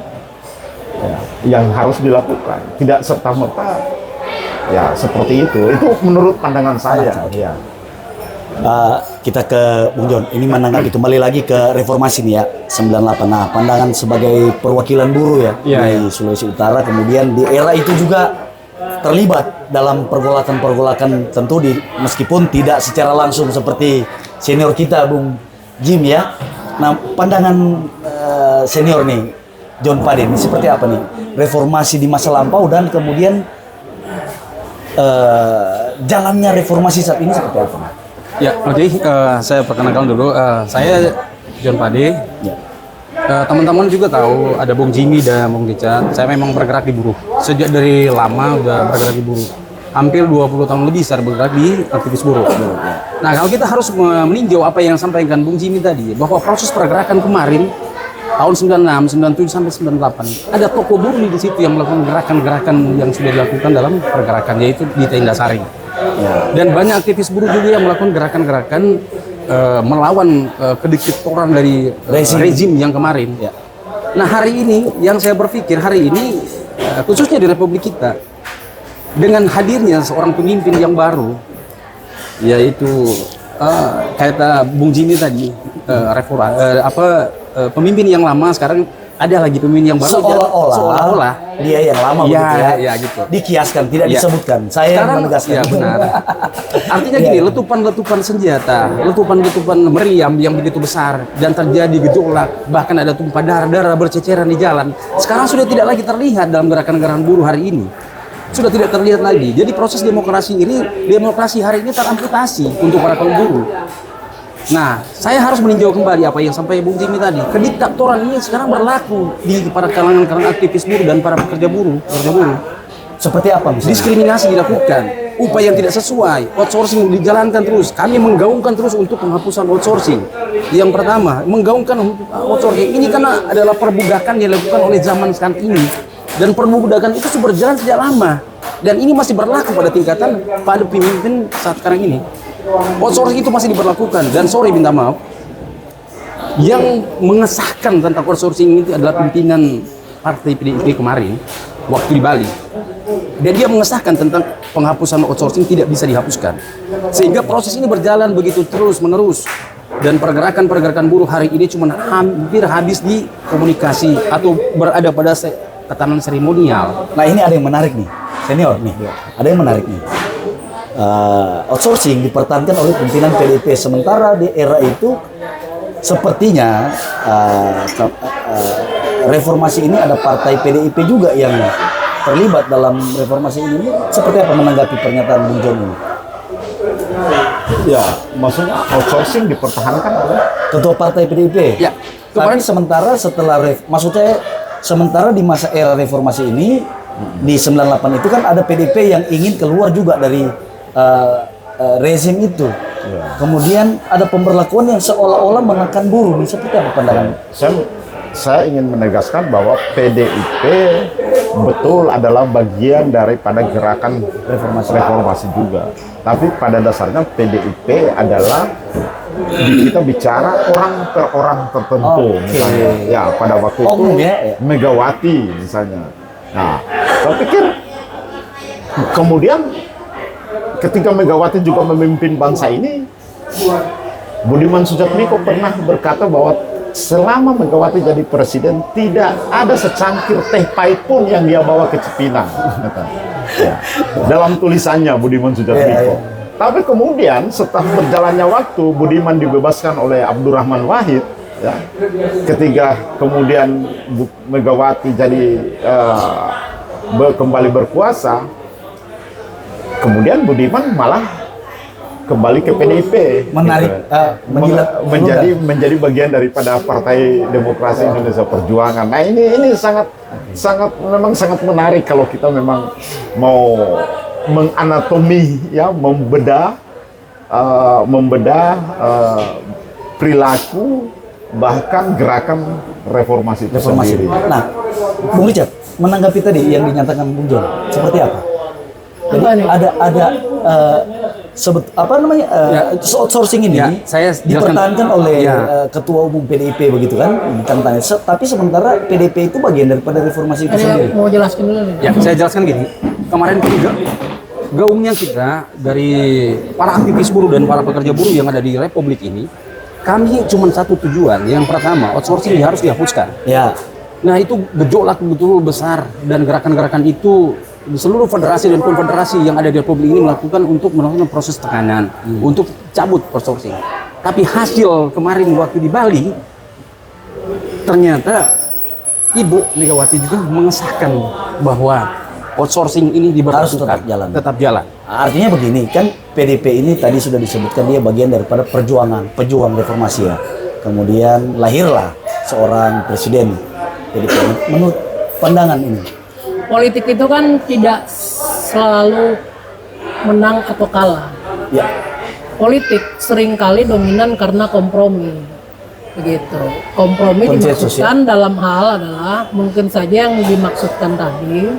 Speaker 2: ya, yang harus dilakukan, tidak serta-merta ya seperti itu. Itu menurut pandangan saya. Ya.
Speaker 1: Kita ke Bung John. Ini menanggapi kembali lagi ke reformasi nih ya 98. Nah, pandangan sebagai perwakilan buruh ya, di Sulawesi Utara. Kemudian di era itu juga terlibat dalam pergolakan-pergolakan tentu meskipun tidak secara langsung seperti senior kita Bung Jim ya. Nah, pandangan senior nih John Pade ini seperti apa nih reformasi di masa lampau dan kemudian jalannya reformasi saat ini seperti apa?
Speaker 4: Ya, oke. Saya perkenalkan dulu. Saya John Pade.
Speaker 1: Ya.
Speaker 4: Teman-teman juga tahu ada Bung Jimmy dan Bung Richard. Saya memang bergerak di buruh. Sejak dari lama udah bergerak di buruh. Hampir 20 tahun lebih saya bergerak di aktivis buruh. Nah, kalau kita harus meninjau apa yang sampaikan Bung Jimmy tadi, bahwa proses pergerakan kemarin tahun 96, 97 sampai 98 ada tokoh buruh di situ yang melakukan gerakan-gerakan yang sudah dilakukan dalam pergerakan, yaitu di Tenda Sari. Dan banyak aktivis buruh juga yang melakukan gerakan-gerakan melawan kediktatoran dari rezim yang kemarin.
Speaker 1: Ya.
Speaker 4: Nah, hari ini yang saya berpikir hari ini khususnya di Republik kita dengan hadirnya seorang pemimpin yang baru, yaitu kayak Bung Jimmy tadi, pemimpin yang lama sekarang ada lagi pemimpin yang baru,
Speaker 1: seolah-olah dia yang lama
Speaker 4: ya,
Speaker 1: begitu ya.
Speaker 4: Ya, gitu.
Speaker 1: Dikiaskan, tidak
Speaker 4: Ya.
Speaker 1: disebutkan. Saya
Speaker 4: Sekarang,
Speaker 1: menegaskan.
Speaker 4: ya benar. Artinya gini, letupan-letupan senjata, letupan-letupan meriam yang begitu besar dan terjadi gejolak, bahkan ada tumpah darah-darah berceceran di jalan. Sekarang sudah tidak lagi terlihat dalam gerakan-gerakan buruh hari ini. Sudah tidak terlihat lagi. Jadi proses demokrasi hari ini teramputasi untuk para kaum buruh. Nah, saya harus meninjau kembali apa yang sampai Bung Jimmy tadi. Kediktatoran ini sekarang berlaku di para kalangan aktivis buruh dan para pekerja buruh.
Speaker 1: Seperti apa misalnya?
Speaker 4: Diskriminasi dilakukan, upaya yang tidak sesuai, outsourcing dijalankan terus. Kami menggaungkan terus untuk penghapusan outsourcing. Yang pertama, menggaungkan outsourcing ini karena adalah perbudakan yang dilakukan oleh zaman sekarang ini. Dan perbudakan itu sudah berjalan sejak lama. Dan ini masih berlaku pada tingkatan pada pemimpin saat sekarang ini. Outsourcing itu masih diberlakukan. Dan sorry minta maaf, yang mengesahkan tentang outsourcing itu adalah pimpinan partai PDIP kemarin waktu di Bali. Dan dia mengesahkan tentang penghapusan outsourcing tidak bisa dihapuskan. Sehingga proses ini berjalan begitu terus menerus. Dan pergerakan buruh hari ini cuma hampir habis di komunikasi atau berada pada tatanan seremonial.
Speaker 1: Nah, ini ada yang menarik nih, senior nih. Ada yang menarik nih. Outsourcing dipertahankan oleh pimpinan PDIP, sementara di era itu sepertinya reformasi ini ada partai PDIP juga yang terlibat dalam reformasi ini. Seperti apa menanggapi pernyataan Bung John ini?
Speaker 2: Ya, maksudnya outsourcing dipertahankan oleh
Speaker 1: Ketua Partai PDIP.
Speaker 4: Ya,
Speaker 1: Kemarin sementara setelah sementara di masa era reformasi ini di 98 itu kan ada PDIP yang ingin keluar juga dari rezim itu. Kemudian ada pemberlakuan yang seolah-olah menekan buruh. Ini seperti apa pandangan?
Speaker 2: Saya ingin menegaskan bahwa PDIP betul adalah bagian daripada gerakan reformasi juga. Tapi pada dasarnya PDIP adalah kita bicara orang per orang tertentu, misalnya. Ya, pada waktu itu Megawati misalnya. Nah, saya pikir kemudian ketika Megawati juga memimpin bangsa ini, Budiman Sujatmiko pernah berkata bahwa selama Megawati jadi presiden tidak ada secangkir teh pahit pun yang dia bawa ke Cipinang. Ya, dalam tulisannya Budiman Sujatmiko. Tapi kemudian setelah berjalannya waktu, Budiman dibebaskan oleh Abdurrahman Wahid. Ya, ketika kemudian Megawati jadi kembali berkuasa, kemudian Budiman malah kembali ke PDIP,
Speaker 1: menarik,
Speaker 2: menjadi bagian daripada Partai Demokrasi Indonesia Perjuangan. Nah, ini memang sangat menarik kalau kita memang mau menganatomi, ya, membedah perilaku bahkan gerakan reformasi itu sendiri.
Speaker 1: Nah, Bung Richard menanggapi tadi yang dinyatakan Bung John seperti apa? Jadi outsourcing ini dipertahankan oleh Ketua Umum PDIP begitu kan? Tapi sementara PDIP itu bagian daripada reformasi itu sendiri.
Speaker 3: Mau jelaskan dulu nih.
Speaker 4: Ya, saya jelaskan gini. Kemarin gaungnya kita dari para aktivis buruh dan para pekerja buruh yang ada di Republik ini, kami cuma satu tujuan. Yang pertama, outsourcing harus dihapuskan.
Speaker 1: Ya.
Speaker 4: Nah, itu gejolak betul besar dan gerakan-gerakan itu seluruh federasi dan konfederasi yang ada di Republik ini melakukan proses tekanan untuk cabut outsourcing. Tapi hasil kemarin waktu di Bali, ternyata Ibu Megawati juga mengesahkan bahwa outsourcing ini diberlakukan, tetap jalan.
Speaker 1: Artinya begini, kan PDP ini tadi sudah disebutkan dia bagian daripada pejuang reformasi ya. Kemudian lahirlah seorang presiden PDP. Menurut pandangan ini,
Speaker 3: politik itu kan tidak selalu menang atau kalah.
Speaker 1: ya,
Speaker 3: Politik seringkali dominan karena kompromi. Begitu. Kompromi
Speaker 1: Konsensus,
Speaker 3: dimaksudkan dalam hal adalah mungkin saja yang dimaksudkan tadi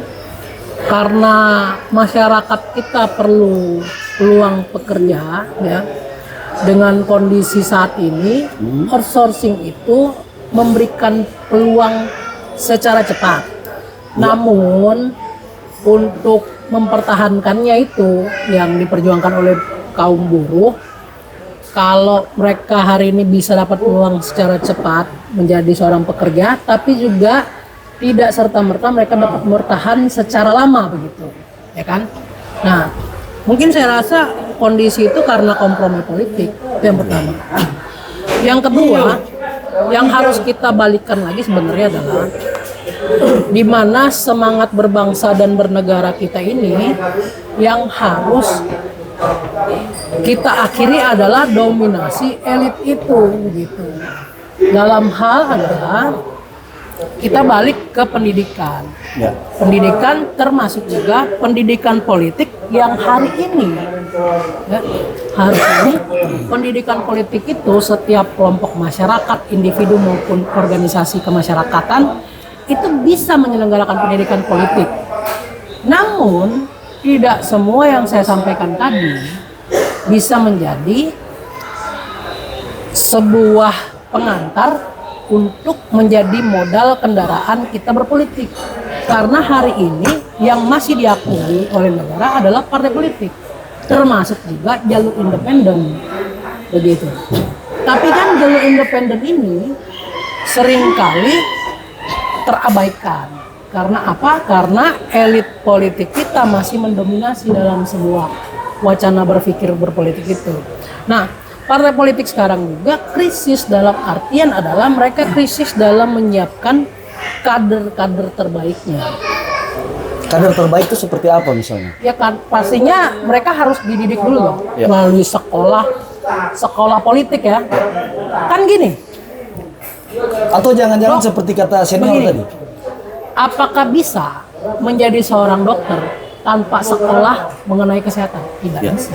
Speaker 3: karena masyarakat kita perlu peluang pekerja ya. Dengan kondisi saat ini outsourcing itu memberikan peluang secara cepat. Namun untuk mempertahankannya itu yang diperjuangkan oleh kaum buruh, kalau mereka hari ini bisa dapat peluang secara cepat menjadi seorang pekerja, tapi juga tidak serta-merta mereka dapat bertahan secara lama begitu, ya kan? Nah, mungkin saya rasa kondisi itu karena kompromi politik, itu yang pertama. Yang kedua, yang harus kita balikkan lagi sebenarnya adalah di mana semangat berbangsa dan bernegara kita ini yang harus kita akhiri adalah dominasi elit itu gitu. Dalam hal adalah kita balik ke pendidikan.
Speaker 1: ya.
Speaker 3: Pendidikan termasuk juga pendidikan politik yang hari ini ya, hari ini pendidikan politik itu setiap kelompok masyarakat, individu maupun organisasi kemasyarakatan itu bisa menyelenggarakan pendidikan politik. Namun tidak semua yang saya sampaikan tadi bisa menjadi sebuah pengantar untuk menjadi modal kendaraan kita berpolitik. Karena hari ini yang masih diakui oleh negara adalah partai politik, termasuk juga jalur independen, begitu. Tapi kan jalur independen ini seringkali terabaikan. Karena apa? Karena elit politik kita masih mendominasi dalam sebuah wacana berpikir berpolitik itu. Nah, partai politik sekarang juga krisis dalam artian adalah mereka krisis dalam menyiapkan kader-kader terbaiknya.
Speaker 1: Kader terbaik itu seperti apa misalnya?
Speaker 3: Ya kan, pastinya mereka harus dididik dulu dong,
Speaker 1: Ya.
Speaker 3: melalui sekolah politik ya. Kan gini,
Speaker 1: Atau jangan-jangan seperti kata senior
Speaker 3: begini.
Speaker 1: tadi?
Speaker 3: Apakah bisa menjadi seorang dokter tanpa sekolah mengenai kesehatan? Tidak
Speaker 1: Ya.
Speaker 3: bisa.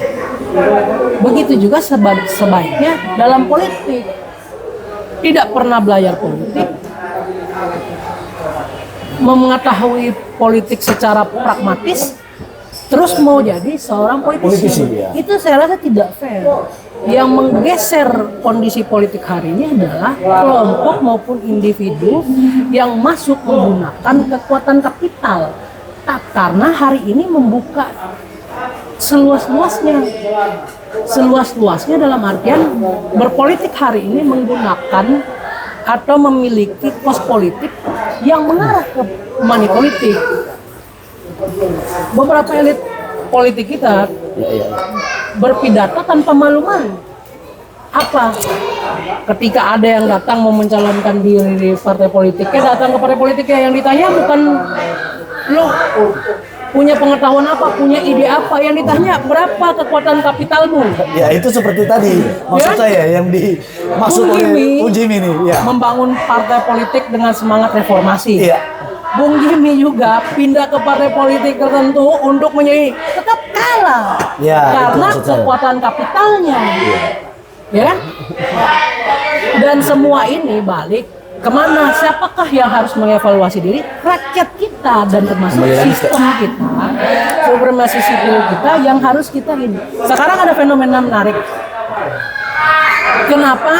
Speaker 3: Begitu juga sebaiknya dalam politik. Tidak pernah belajar politik, mengetahui politik secara pragmatis, terus mau jadi seorang politisi.
Speaker 1: Ya.
Speaker 3: Itu saya rasa tidak fair. Yang menggeser kondisi politik hari ini adalah kelompok maupun individu yang masuk menggunakan kekuatan kapital. Karena hari ini membuka seluas-luasnya dalam artian berpolitik hari ini menggunakan atau memiliki kos politik yang mengarah ke money politik. Beberapa elit politik kita berpidato tanpa malu-malu. Apa? Ketika ada yang datang mau mencalonkan diri di partai politiknya, datang ke partai politiknya, yang ditanya bukan lo punya pengetahuan apa, punya ide apa, yang ditanya berapa kekuatan kapitalmu.
Speaker 1: Ya itu seperti tadi maksud
Speaker 3: Ya?
Speaker 1: saya yang dimaksud
Speaker 3: Bung
Speaker 1: oleh
Speaker 3: Jimmy
Speaker 1: Bung Jimmy nih. Ya.
Speaker 3: membangun partai politik dengan semangat reformasi.
Speaker 1: Iya.
Speaker 3: Bung Jimmy juga pindah ke partai politik tertentu untuk menjadi tetap kalah
Speaker 1: Ya, itu
Speaker 3: karena
Speaker 1: maksud saya.
Speaker 3: kekuatan kapitalnya, ya kan? Dan semua ini balik kemana? Siapakah yang harus mengevaluasi diri? Rakyat kita dan termasuk
Speaker 1: Kembali lagi,
Speaker 3: sistem kita, supremasi sipil kita yang harus kita ini. Sekarang ada fenomena menarik. Kenapa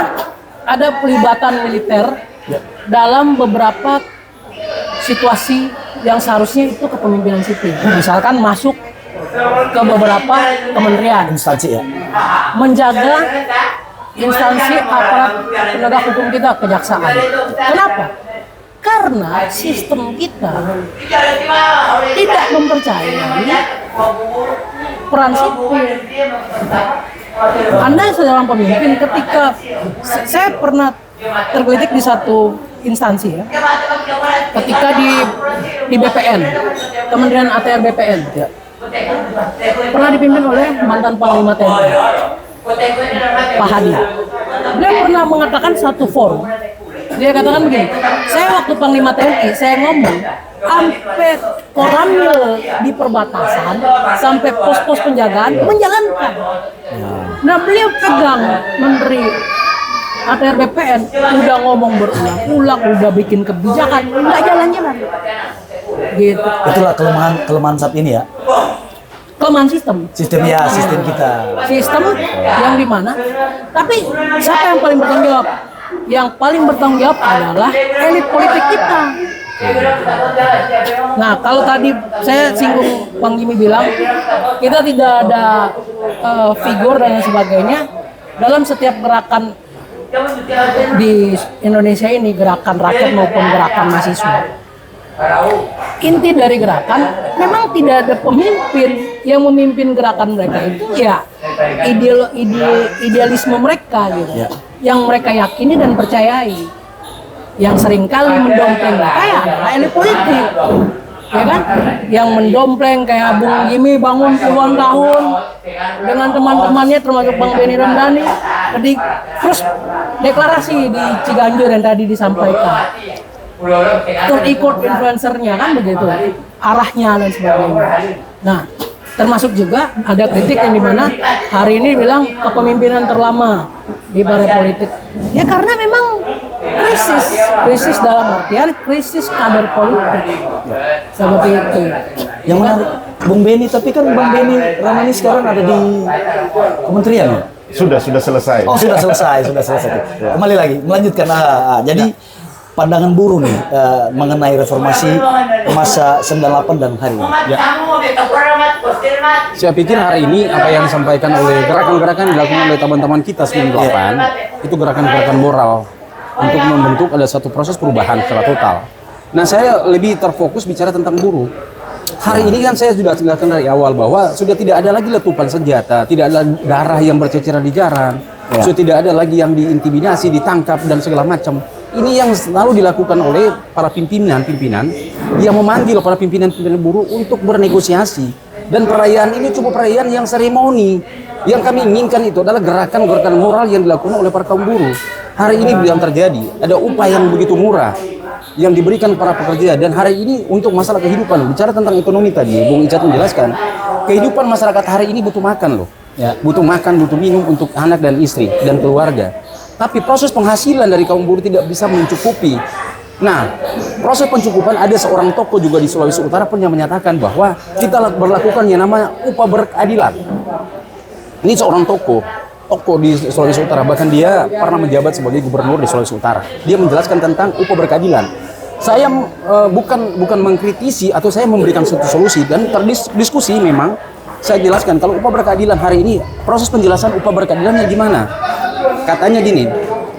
Speaker 3: ada pelibatan militer dalam beberapa situasi yang seharusnya itu kepemimpinan sipil? Misalkan masuk ke beberapa kementerian,
Speaker 1: Instansi ya.
Speaker 3: menjaga instansi aparat penegak hukum kita, kejaksaan. Kenapa? Karena sistem kita tidak mempercayai peran sipil. Anda seorang pemimpin, ketika saya pernah tergelitik di satu instansi ya, ketika di BPN, Kementerian ATR BPN, pernah dipimpin oleh mantan Panglima TNI Pak Hadi. Dia pernah mengatakan satu forum, dia katakan begini, saya waktu Panglima TNI, saya ngomong sampai koramil di perbatasan, sampai pos-pos penjagaan menjalankan. Nah, beliau pegang Menteri ATR BPN, udah ngomong berulang-ulang, udah bikin kebijakan, nggak jalan-jalan. Gitu.
Speaker 1: Itulah kelemahan saat ini ya.
Speaker 3: Kelemahan sistem
Speaker 1: Kita.
Speaker 3: Sistem yang di mana? Tapi siapa yang paling bertanggung jawab? Yang paling bertanggung jawab adalah elit politik kita. Nah, kalau tadi saya singgung, Bang Jimmy bilang kita tidak ada figur dan sebagainya dalam setiap gerakan di Indonesia ini, gerakan rakyat maupun gerakan mahasiswa. Inti dari gerakan memang tidak ada pemimpin yang memimpin gerakan mereka itu, ya idealisme mereka gitu, yang mereka yakini dan percayai, yang seringkali mendompleng mereka ya adalah elit politik, ya kan, yang mendompleng kayak Bung Jimmy bangun puluhan tahun dengan teman-temannya termasuk Bang Benny Ramdhani, terus deklarasi di Ciganjur yang tadi disampaikan, ikut influencernya kan begitu, arahnya dan sebagainya. Nah, termasuk juga ada kritik yang dimana hari ini bilang kepemimpinan terlama di partai politik. Ya karena memang krisis dalam artian krisis kader politik. Seperti itu.
Speaker 1: Yang menarik, Bung Benny, tapi kan Bang Benny Ramdhani sekarang ada di kementerian ya?
Speaker 2: Sudah selesai.
Speaker 1: Oh, sudah selesai. Kembali lagi, melanjutkan. Jadi pandangan buruh nih mengenai reformasi masa 98 dan hari ini. Ya.
Speaker 4: Saya pikir hari ini apa yang disampaikan oleh gerakan-gerakan yang dilakukan oleh teman-teman kita 98 itu gerakan-gerakan moral untuk membentuk ada satu proses perubahan secara total. Nah, saya lebih terfokus bicara tentang buruh. Hari ini kan saya sudah jelaskan dari awal bahwa sudah tidak ada lagi letupan senjata, tidak ada darah yang berceceran di jalan, sudah tidak ada lagi yang diintimidasi, ditangkap dan segala macam. Ini yang selalu dilakukan oleh para pimpinan yang memanggil para pimpinan buruh untuk bernegosiasi. Dan perayaan ini cukup perayaan yang seremoni. Yang kami inginkan itu adalah gerakan-gerakan moral yang dilakukan oleh para kaum buruh. Hari ini yang terjadi, ada upah yang begitu murah yang diberikan para pekerja. Dan hari ini untuk masalah kehidupan, bicara tentang ekonomi tadi, Bung Icat menjelaskan, kehidupan masyarakat hari ini butuh makan loh. Ya, butuh makan, butuh minum untuk anak dan istri dan keluarga. Tapi proses penghasilan dari kaum buruh tidak bisa mencukupi. Nah, proses pencukupan, ada seorang tokoh juga di Sulawesi Utara pun yang menyatakan bahwa kita berlakukan yang namanya upah berkeadilan. Ini seorang tokoh di Sulawesi Utara, bahkan dia pernah menjabat sebagai gubernur di Sulawesi Utara. Dia menjelaskan tentang upah berkeadilan. Saya bukan mengkritisi atau saya memberikan satu solusi, dan terdiskusi memang saya jelaskan kalau upah berkeadilan hari ini, proses penjelasan upah berkeadilannya gimana. Katanya gini,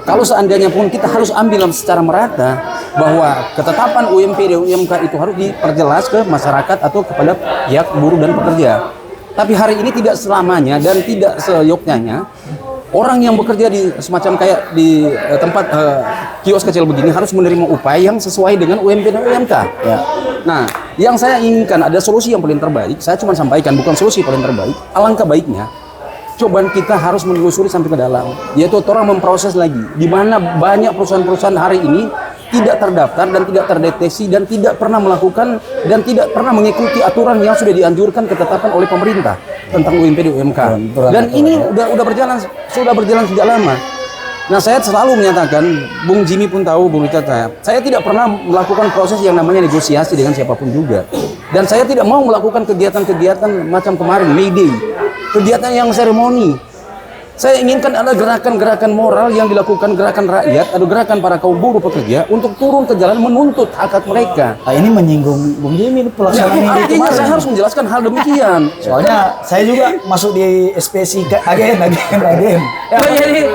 Speaker 4: kalau seandainya pun kita harus ambil secara merata bahwa ketetapan UMP dan UMK itu harus diperjelas ke masyarakat atau kepada pihak buruh dan pekerja. Tapi hari ini tidak selamanya dan tidak seyoknyanya orang yang bekerja di semacam kayak di tempat kios kecil begini harus menerima upah yang sesuai dengan UMP dan UMK. Ya. Nah, yang saya inginkan ada solusi yang paling terbaik. Saya cuma sampaikan bukan solusi paling terbaik. Alangkah baiknya cobaan kita harus menelusuri sampai ke dalam, yaitu orang memproses lagi di mana banyak perusahaan-perusahaan hari ini tidak terdaftar dan tidak terdeteksi dan tidak pernah melakukan dan tidak pernah mengikuti aturan yang sudah dianjurkan ketetapan oleh pemerintah tentang UMP dan UMK. Dan ini sudah berjalan sejak lama. Nah, saya selalu menyatakan, Bung Jimmy pun tahu, Bung Richard, saya tidak pernah melakukan proses yang namanya negosiasi dengan siapapun juga. Dan saya tidak mau melakukan kegiatan-kegiatan macam kemarin, May Day. Kegiatan yang seremoni. Saya inginkan ada gerakan-gerakan moral yang dilakukan gerakan rakyat, ada gerakan para kaum buruh pekerja untuk turun ke jalan menuntut hak mereka.
Speaker 1: Nah, ini menyinggung Bung Jimmy ini pelaksanaan ini
Speaker 4: Artinya saya harus menjelaskan hal demikian.
Speaker 1: Soalnya saya juga masuk di SPSI agen.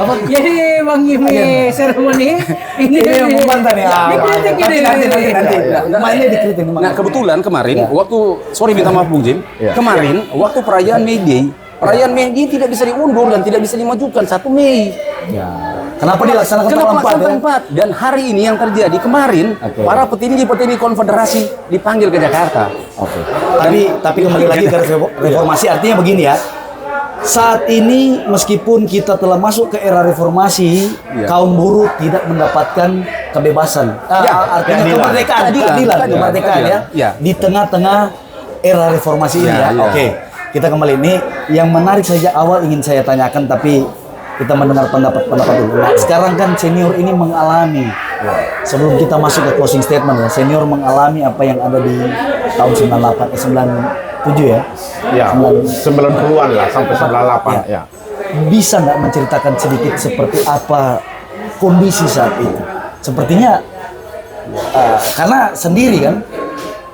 Speaker 3: Oh, jadi Bang Jimmy seremoni ini
Speaker 1: yang membantah nih.
Speaker 3: dikritik ini.
Speaker 1: Nanti. Ini dikritik.
Speaker 4: Nah, kebetulan kemarin waktu minta maaf Bung Jim, kemarin waktu perayaan May Day tidak bisa diundur dan tidak bisa dimajukan 1 Mei.
Speaker 1: Ya. Kenapa dilaksanakan tanggal 4?
Speaker 4: Dan hari ini yang terjadi kemarin, para petinggi konfederasi dipanggil ke Jakarta.
Speaker 1: Oke. Tapi kembali lagi ke reformasi, artinya begini ya. Saat ini meskipun kita telah masuk ke era reformasi, kaum buruh tidak mendapatkan kebebasan. Artinya kemerdekaan ya. Di tengah-tengah era reformasi ini ya. Oke. Kita kembali, ini yang menarik saja awal ingin saya tanyakan, tapi kita mendengar pendapat dulu. Nah, sekarang kan senior ini mengalami, sebelum kita masuk ke closing statement ya, senior mengalami apa yang ada di tahun 97 ya?
Speaker 2: Ya, 90-an lah sampai 98 ya.
Speaker 1: Bisa nggak menceritakan sedikit seperti apa kondisi saat itu? Sepertinya karena sendiri kan,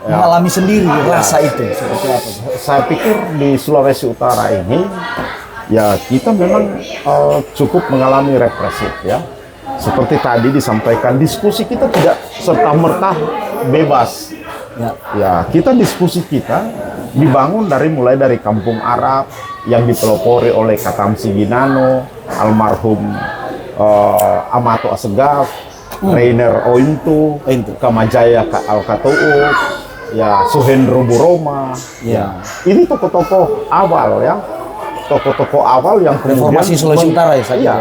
Speaker 1: mengalami sendiri rasa itu seperti apa?
Speaker 2: Saya pikir di Sulawesi Utara ini ya kita memang cukup mengalami represif ya. Seperti tadi disampaikan, diskusi kita tidak serta-merta bebas. Ya, diskusi kita dibangun mulai dari Kampung Arab yang dipelopori oleh Katam Siginano, almarhum Amato Assegaf, Rainer Ointu, Kamajaya Alkatuut, ya Suhendro Buroma, ya ini tokoh-tokoh awal ya, tokoh-tokoh awal yang
Speaker 1: reformasi Sulawesi Utara ya saya.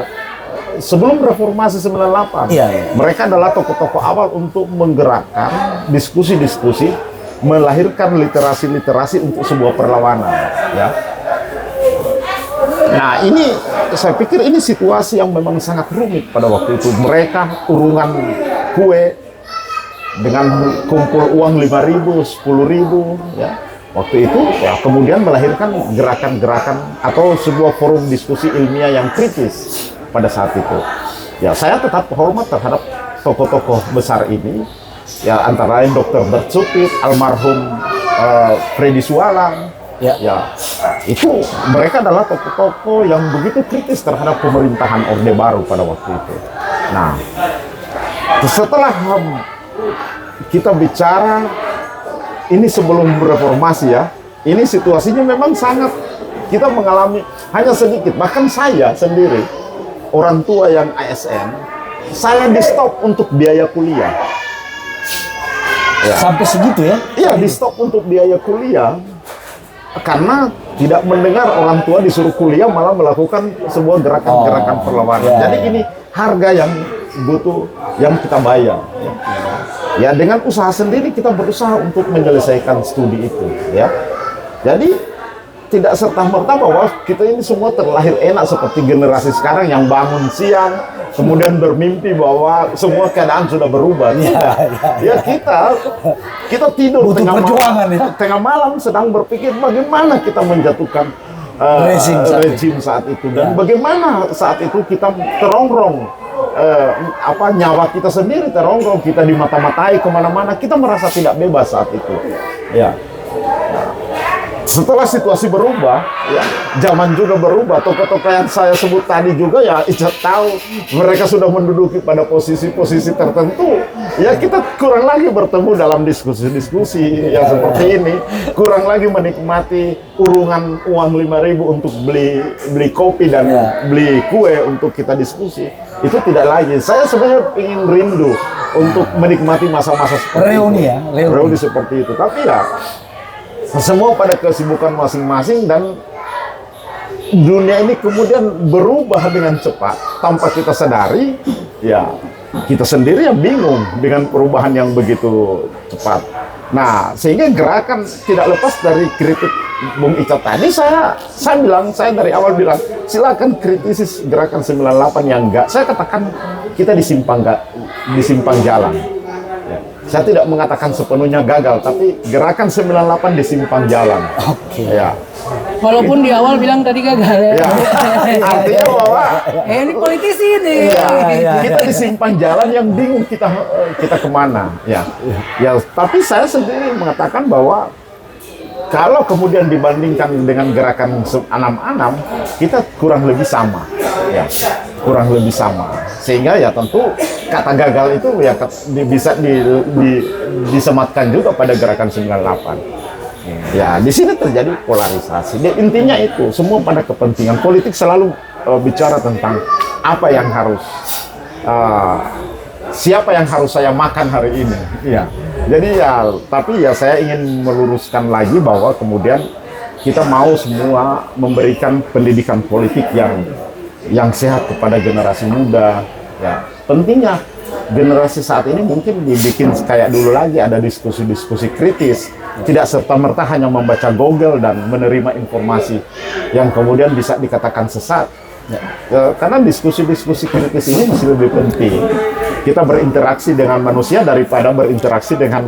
Speaker 2: Sebelum reformasi 98, mereka adalah tokoh-tokoh awal untuk menggerakkan diskusi-diskusi, melahirkan literasi-literasi untuk sebuah perlawanan, ya. Nah ini, saya pikir ini situasi yang memang sangat rumit pada waktu itu. Mereka urungan kue dengan kumpul uang 5.000, 10.000, ya. Waktu itu, ya, kemudian melahirkan gerakan-gerakan atau sebuah forum diskusi ilmiah yang kritis pada saat itu. Ya, saya tetap hormat terhadap tokoh-tokoh besar ini. Ya, antara lain Dr. Bert Supit, almarhum Freddy Sualang. Ya, itu mereka adalah tokoh-tokoh yang begitu kritis terhadap pemerintahan Orde Baru pada waktu itu. Nah, setelah kita bicara ini sebelum reformasi ya, ini situasinya memang sangat, kita mengalami hanya sedikit, bahkan saya sendiri, orang tua yang ASN, saya di stop untuk biaya kuliah. Ya.
Speaker 1: Sampai segitu ya?
Speaker 2: Iya, di stop untuk biaya kuliah, karena tidak mendengar orang tua disuruh kuliah malah melakukan sebuah gerakan-gerakan perlawanan. Jadi ini harga yang butuh, yang kita bayar. Ya, dengan usaha sendiri kita berusaha untuk menyelesaikan studi itu, ya. Jadi tidak serta-merta bahwa kita ini semua terlahir enak seperti generasi sekarang yang bangun siang kemudian bermimpi bahwa semua keadaan sudah berubah. Ya, kita tidur tengah malam sedang berpikir bagaimana kita menjatuhkan rezim saat itu, dan bagaimana saat itu kita terongrong, nyawa kita sendiri terongrong, kita dimata-matai kemana-mana, kita merasa tidak bebas saat itu. Ya. Setelah situasi berubah, ya, zaman juga berubah. Tokoh-tokoh yang saya sebut tadi juga ya, Icat tahu mereka sudah menduduki pada posisi-posisi tertentu. Ya, kita kurang lagi bertemu dalam diskusi-diskusi yang seperti ini, kurang lagi menikmati urungan uang 5.000 untuk beli kopi dan beli kue untuk kita diskusi. Itu tidak lagi. Saya sebenarnya ingin rindu untuk menikmati masa-masa seperti reuni seperti itu. Tapi ya, semua pada kesibukan masing-masing, dan dunia ini kemudian berubah dengan cepat tanpa kita sadari. Ya, kita sendiri yang bingung dengan perubahan yang begitu cepat. Nah, sehingga gerakan tidak lepas dari kritik Bung Icat tadi. Saya dari awal bilang silakan kritisi gerakan 98 yang enggak. Saya katakan kita di simpang jalan. Saya tidak mengatakan sepenuhnya gagal, tapi gerakan 98 di simpang jalan.
Speaker 1: Oke.
Speaker 2: Ya.
Speaker 3: Walaupun di awal bilang tadi gagal ya.
Speaker 2: Ya. Artinya bahwa
Speaker 3: Ini politisi nih.
Speaker 2: iya, kita di simpang jalan yang bingung kita kemana. Ya. Ya. Tapi saya sendiri mengatakan bahwa kalau kemudian dibandingkan dengan gerakan 66, kita kurang lebih sama, ya, kurang lebih sama. Sehingga ya tentu kata gagal itu ya bisa disematkan juga pada gerakan 98. Ya, di sini terjadi polarisasi. Intinya itu semua pada kepentingan politik selalu bicara tentang apa yang harus siapa yang harus saya makan hari ini. Ya. Jadi ya, tapi ya saya ingin meluruskan lagi bahwa kemudian kita mau semua memberikan pendidikan politik yang sehat kepada generasi muda. Ya, pentingnya generasi saat ini mungkin dibikin kayak dulu lagi, ada diskusi-diskusi kritis, tidak serta-merta hanya membaca Google dan menerima informasi yang kemudian bisa dikatakan sesat. Ya, karena diskusi-diskusi kritis ini masih lebih penting. Kita berinteraksi dengan manusia daripada berinteraksi dengan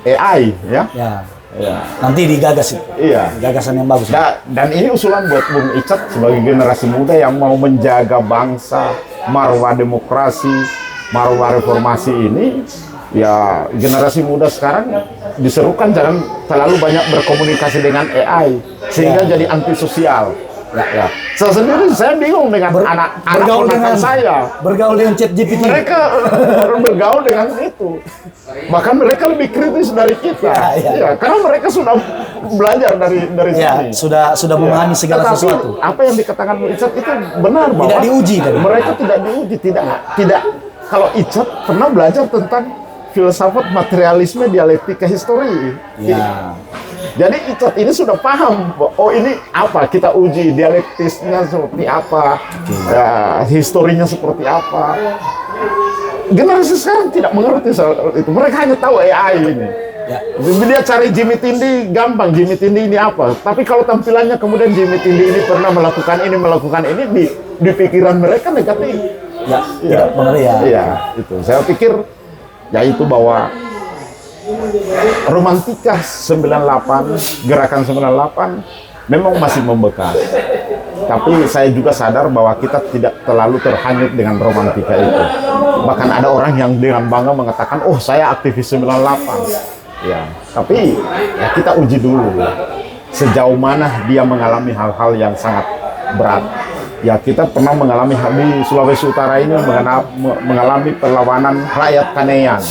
Speaker 2: AI, ya.
Speaker 1: Ya.
Speaker 2: Ya.
Speaker 1: Nanti digagas itu.
Speaker 2: Iya.
Speaker 1: Gagasan yang bagus.
Speaker 2: Dan ini usulan buat Bung Icat sebagai generasi muda yang mau menjaga bangsa, marwah demokrasi, marwah reformasi ini. Ya, generasi muda sekarang diserukan jangan terlalu banyak berkomunikasi dengan AI sehingga jadi antisosial. Ya. Saya bingung dengan anak
Speaker 1: bergaul dengan
Speaker 2: saya.
Speaker 1: Bergaul dengan ChatGPT.
Speaker 2: Mereka bergaul dengan itu. Bahkan mereka lebih kritis dari kita. Ya, karena mereka sudah belajar dari
Speaker 1: Ya,
Speaker 2: sini.
Speaker 1: sudah memahami segala
Speaker 2: Tetapi,
Speaker 1: sesuatu.
Speaker 2: apa yang dikatakan Icat itu benar bahwa
Speaker 1: Tidak diuji tadi.
Speaker 2: mereka tidak diuji, tidak. Kalau Icat pernah belajar tentang filsafat materialisme dialektika histori.
Speaker 1: Ya.
Speaker 2: Jadi Icat ini sudah paham, oh ini apa, kita uji dialektisnya seperti apa, ya, historinya seperti apa. Generasi sekarang tidak mengerti soal itu, mereka hanya tahu AI ini.
Speaker 1: Ya.
Speaker 2: Dia cari Jimmy Tindi gampang, Jimmy Tindi ini apa. Tapi kalau tampilannya kemudian Jimmy Tindi ini pernah melakukan ini di pikiran mereka negatif.
Speaker 1: Ya, tidak benar ya.
Speaker 2: Iya, itu. Saya pikir ya itu bahwa romantika 98, gerakan 98 memang masih membekas. Tapi saya juga sadar bahwa kita tidak terlalu terhanyut dengan romantika itu. Bahkan ada orang yang dengan bangga mengatakan, oh saya aktivis 98. Ya, tapi ya kita uji dulu sejauh mana dia mengalami hal-hal yang sangat berat. Ya, kita pernah mengalami di Sulawesi Utara ini mengalami perlawanan rakyat Kanean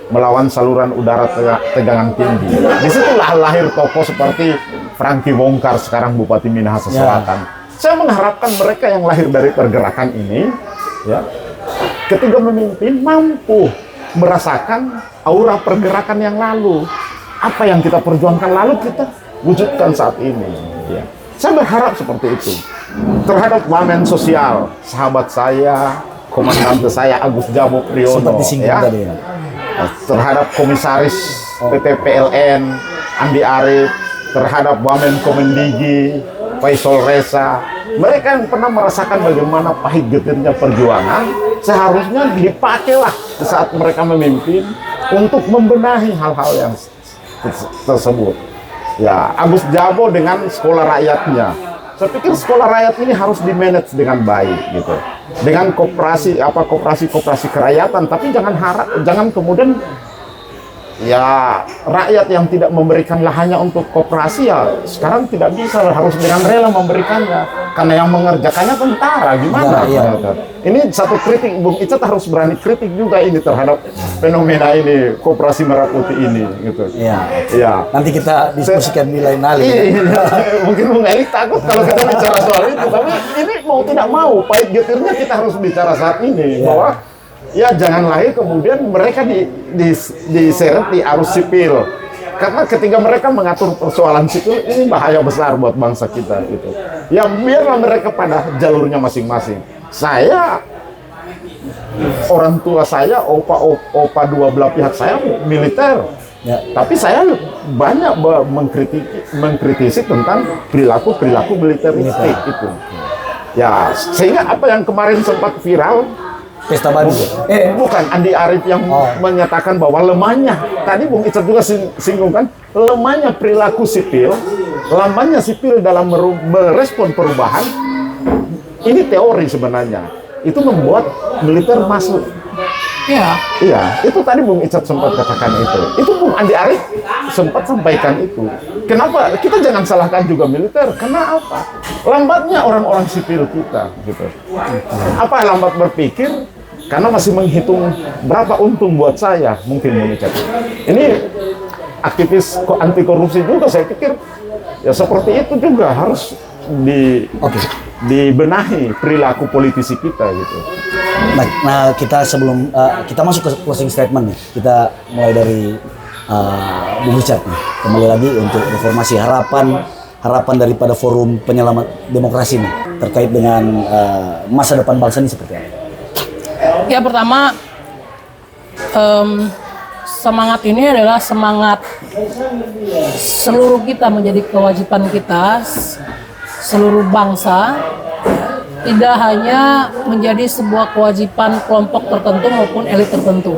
Speaker 2: melawan saluran udara tegangan tinggi. Disitulah lahir tokoh seperti Franky Wongkar, sekarang Bupati Minahasa Selatan. Saya mengharapkan mereka yang lahir dari pergerakan ini, ya, ketika memimpin mampu merasakan aura pergerakan yang lalu. Apa yang kita perjuangkan lalu kita wujudkan saat ini. Ya. Saya berharap seperti itu. Terhadap wamen sosial, sahabat saya, komandante saya Agus Jabo Priyono,
Speaker 1: Seperti singgung tadi ya.
Speaker 2: Terhadap komisaris PT PLN Andi Arief, terhadap wamen Komendigi Faisal Reza, mereka yang pernah merasakan bagaimana pahit getirnya perjuangan, seharusnya dipakailah saat mereka memimpin untuk membenahi hal-hal yang tersebut. Ya, Agus Jabo dengan sekolah rakyatnya, saya pikir sekolah rakyat ini harus dimanage dengan baik gitu, dengan koperasi kerakyatan. Tapi jangan kemudian ya rakyat yang tidak memberikan lahannya untuk koperasi, ya sekarang tidak bisa, harus dengan rela memberikannya karena yang mengerjakannya tentara. Gimana? Ini satu kritik, Bung Icat harus berani kritik juga ini terhadap fenomena ini, koperasi merah putih ini gitu.
Speaker 1: Ya. Nanti kita diskusikan di lain kali.
Speaker 2: Mungkin Bung Erik takut kalau kita bicara soal itu, tapi ini mau tidak mau pahit getirnya kita harus bicara saat ini bahwa ya jangan lahir kemudian mereka diseret di arus sipil. Karena ketika mereka mengatur persoalan sipil, ini bahaya besar buat bangsa kita gitu. Ya biarlah mereka pada jalurnya masing-masing. Saya, orang tua saya, opa dua belah pihak saya militer. Ya. Tapi saya banyak mengkritisi tentang perilaku militeristik itu. Ya, sehingga apa yang kemarin sempat viral,
Speaker 1: Pesta babi.
Speaker 2: Bukan Andi Arief yang menyatakan bahwa lemahnya. Tadi Bung Icat juga singgung kan, lemahnya perilaku sipil, lambannya sipil dalam merespon perubahan. Ini teori sebenarnya. Itu membuat militer masuk. Iya, itu tadi Bung Icat sempat katakan itu. Itu Bung Andi Arief sempat sampaikan itu. Kenapa? Kita jangan salahkan juga militer. Karena apa? Lambatnya orang-orang sipil kita, gitu. Apa lambat berpikir? Karena masih menghitung berapa untung buat saya, mungkin Bung Icat. Ini aktivis anti korupsi juga, saya pikir ya seperti itu juga harus dibenahi perilaku politisi kita gitu.
Speaker 1: Nah, kita sebelum kita masuk ke closing statement nih, kita mulai dari Bung Icat nih. Kembali lagi untuk reformasi, harapan daripada forum penyelamat demokrasi nih terkait dengan masa depan bangsa ini seperti apa?
Speaker 3: Ya, pertama semangat ini adalah semangat seluruh kita, menjadi kewajiban kita seluruh bangsa, tidak hanya menjadi sebuah kewajiban kelompok tertentu maupun elit tertentu.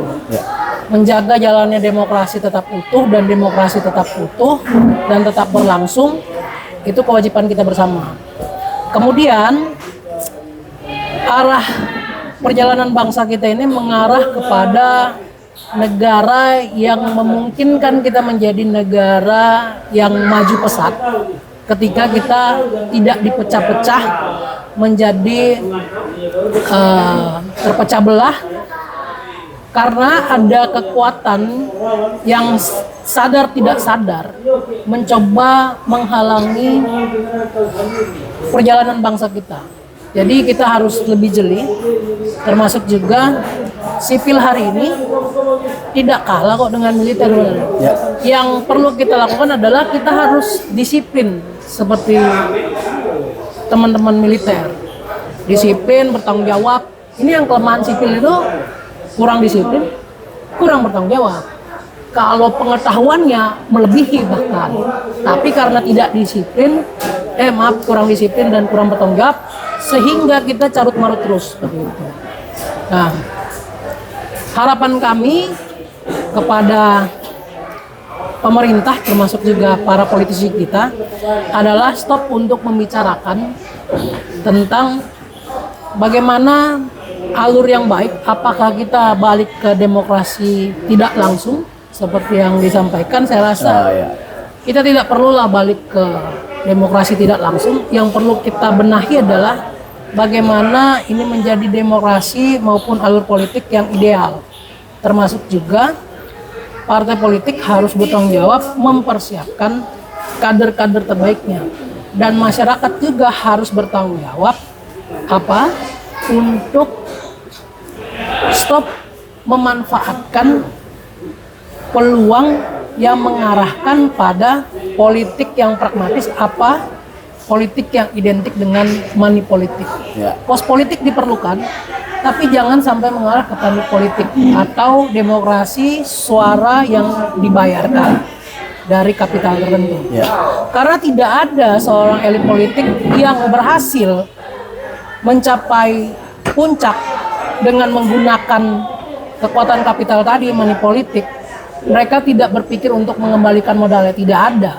Speaker 3: Menjaga jalannya demokrasi tetap utuh dan demokrasi tetap utuh dan tetap berlangsung, itu kewajiban kita bersama. Kemudian arah perjalanan bangsa kita ini mengarah kepada negara yang memungkinkan kita menjadi negara yang maju pesat ketika kita tidak dipecah-pecah menjadi terpecah belah karena ada kekuatan yang sadar tidak sadar mencoba menghalangi perjalanan bangsa kita. Jadi kita harus lebih jeli, termasuk juga sipil hari ini tidak kalah kok dengan militer. Yang perlu kita lakukan adalah kita harus disiplin seperti teman-teman militer. Disiplin, bertanggung jawab. Ini yang kelemahan sipil itu, kurang disiplin, kurang bertanggung jawab. Kalau pengetahuannya melebihi bahkan, tapi karena tidak disiplin, kurang disiplin dan kurang bertanggung jawab, sehingga kita carut marut terus seperti itu. Nah, harapan kami kepada pemerintah termasuk juga para politisi kita adalah stop untuk membicarakan tentang bagaimana alur yang baik, apakah kita balik ke demokrasi tidak langsung seperti yang disampaikan. Saya rasa kita tidak perlulah balik ke demokrasi tidak langsung. Yang perlu kita benahi adalah bagaimana ini menjadi demokrasi maupun alur politik yang ideal. Termasuk juga partai politik harus bertanggung jawab mempersiapkan kader-kader terbaiknya. Dan masyarakat juga harus bertanggung jawab untuk stop memanfaatkan peluang yang mengarahkan pada politik yang pragmatis, politik yang identik dengan money politik. Kos politik diperlukan, tapi jangan sampai mengarah ke money politik atau demokrasi suara yang dibayarkan dari kapital tertentu. Karena tidak ada seorang elit politik yang berhasil mencapai puncak dengan menggunakan kekuatan kapital tadi, money politik. Mereka tidak berpikir untuk mengembalikan modalnya, tidak ada.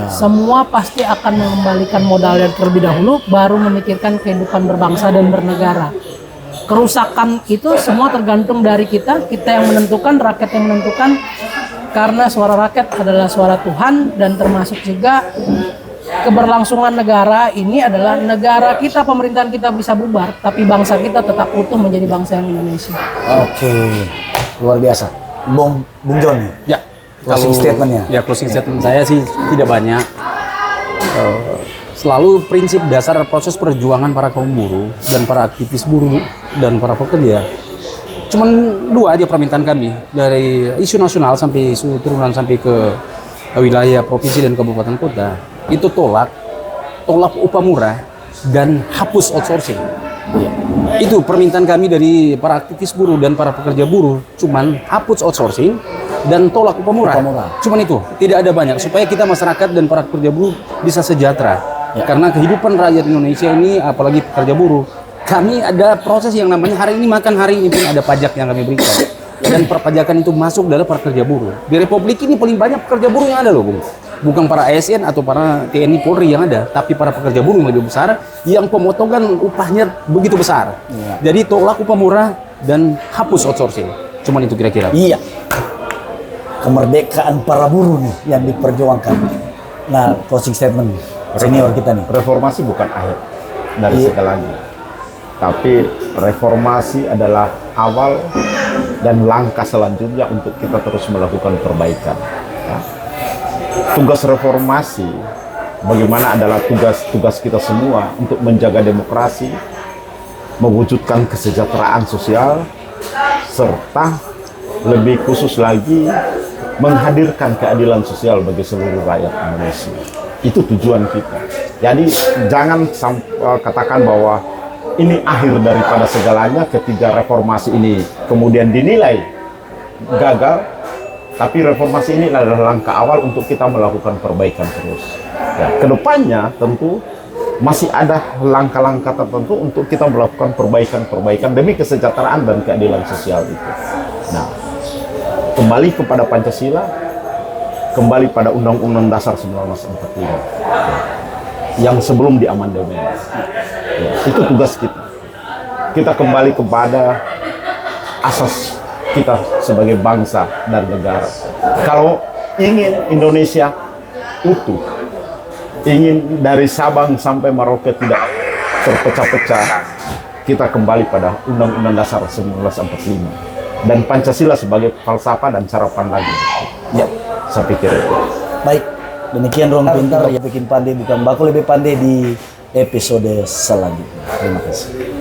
Speaker 3: Semua pasti akan mengembalikan modalnya terlebih dahulu, baru memikirkan kehidupan berbangsa dan bernegara. Kerusakan itu semua tergantung dari kita yang menentukan, rakyat yang menentukan, karena suara rakyat adalah suara Tuhan, dan termasuk juga keberlangsungan negara ini adalah negara kita, pemerintahan kita bisa bubar, tapi bangsa kita tetap utuh menjadi bangsa yang Indonesia.
Speaker 1: Oke, luar biasa. Bung John, closing statementnya.
Speaker 4: Ya, closing statement saya sih tidak banyak. Selalu prinsip dasar proses perjuangan para kaum buruh dan para aktivis buruh dan para pekerja. Cuman dua aja permintaan kami, dari isu nasional sampai isu turunan sampai ke wilayah provinsi dan kabupaten kota. Itu tolak upah murah dan hapus outsourcing. Itu permintaan kami dari para aktivis buruh dan para pekerja buruh, cuman hapus outsourcing dan tolak upah murah. Cuman itu, tidak ada banyak, supaya kita masyarakat dan para pekerja buruh bisa sejahtera. Karena kehidupan rakyat Indonesia ini, apalagi pekerja buruh, kami ada proses yang namanya hari ini makan, hari ini pun ada pajak yang kami berikan. Dan perpajakan itu masuk dalam pekerja buruh. Di Republik ini paling banyak pekerja buruh yang ada loh, Bung. Bukan para ASN atau para TNI Polri yang ada, tapi para pekerja buruh yang lebih besar, yang pemotongan upahnya begitu besar. Jadi tolak upah murah dan hapus outsourcing. Cuman itu kira-kira.
Speaker 1: Iya. Kemerdekaan para buruh nih yang diperjuangkan. Nah, closing statement senior kita nih.
Speaker 2: Reformasi bukan akhir dari segalanya. Tapi reformasi adalah awal dan langkah selanjutnya untuk kita terus melakukan perbaikan. Ya. Tugas reformasi bagaimana adalah tugas kita semua untuk menjaga demokrasi, mewujudkan kesejahteraan sosial, serta lebih khusus lagi menghadirkan keadilan sosial bagi seluruh rakyat Indonesia. Itu tujuan kita. Jadi jangan katakan bahwa ini akhir daripada segalanya ketika reformasi ini kemudian dinilai gagal, tapi reformasi ini adalah langkah awal untuk kita melakukan perbaikan terus. Ya, kedepannya tentu masih ada langkah-langkah tertentu untuk kita melakukan perbaikan demi kesejahteraan dan keadilan sosial itu. Nah, kembali kepada Pancasila, kembali pada Undang-Undang Dasar 1945 yang sebelum diamandemen. Ya, itu tugas kita. Kita kembali kepada asas kita sebagai bangsa dan negara. Kalau ingin Indonesia utuh, ingin dari Sabang sampai Merauke tidak terpecah-pecah, kita kembali pada Undang-Undang Dasar 1945 dan Pancasila sebagai falsafah dan cara pandang. Ya, saya pikir itu.
Speaker 1: Baik, demikian Ruang Pintar yang bikin pandai bukan baku lebih pandai di episode selanjutnya. Terima kasih.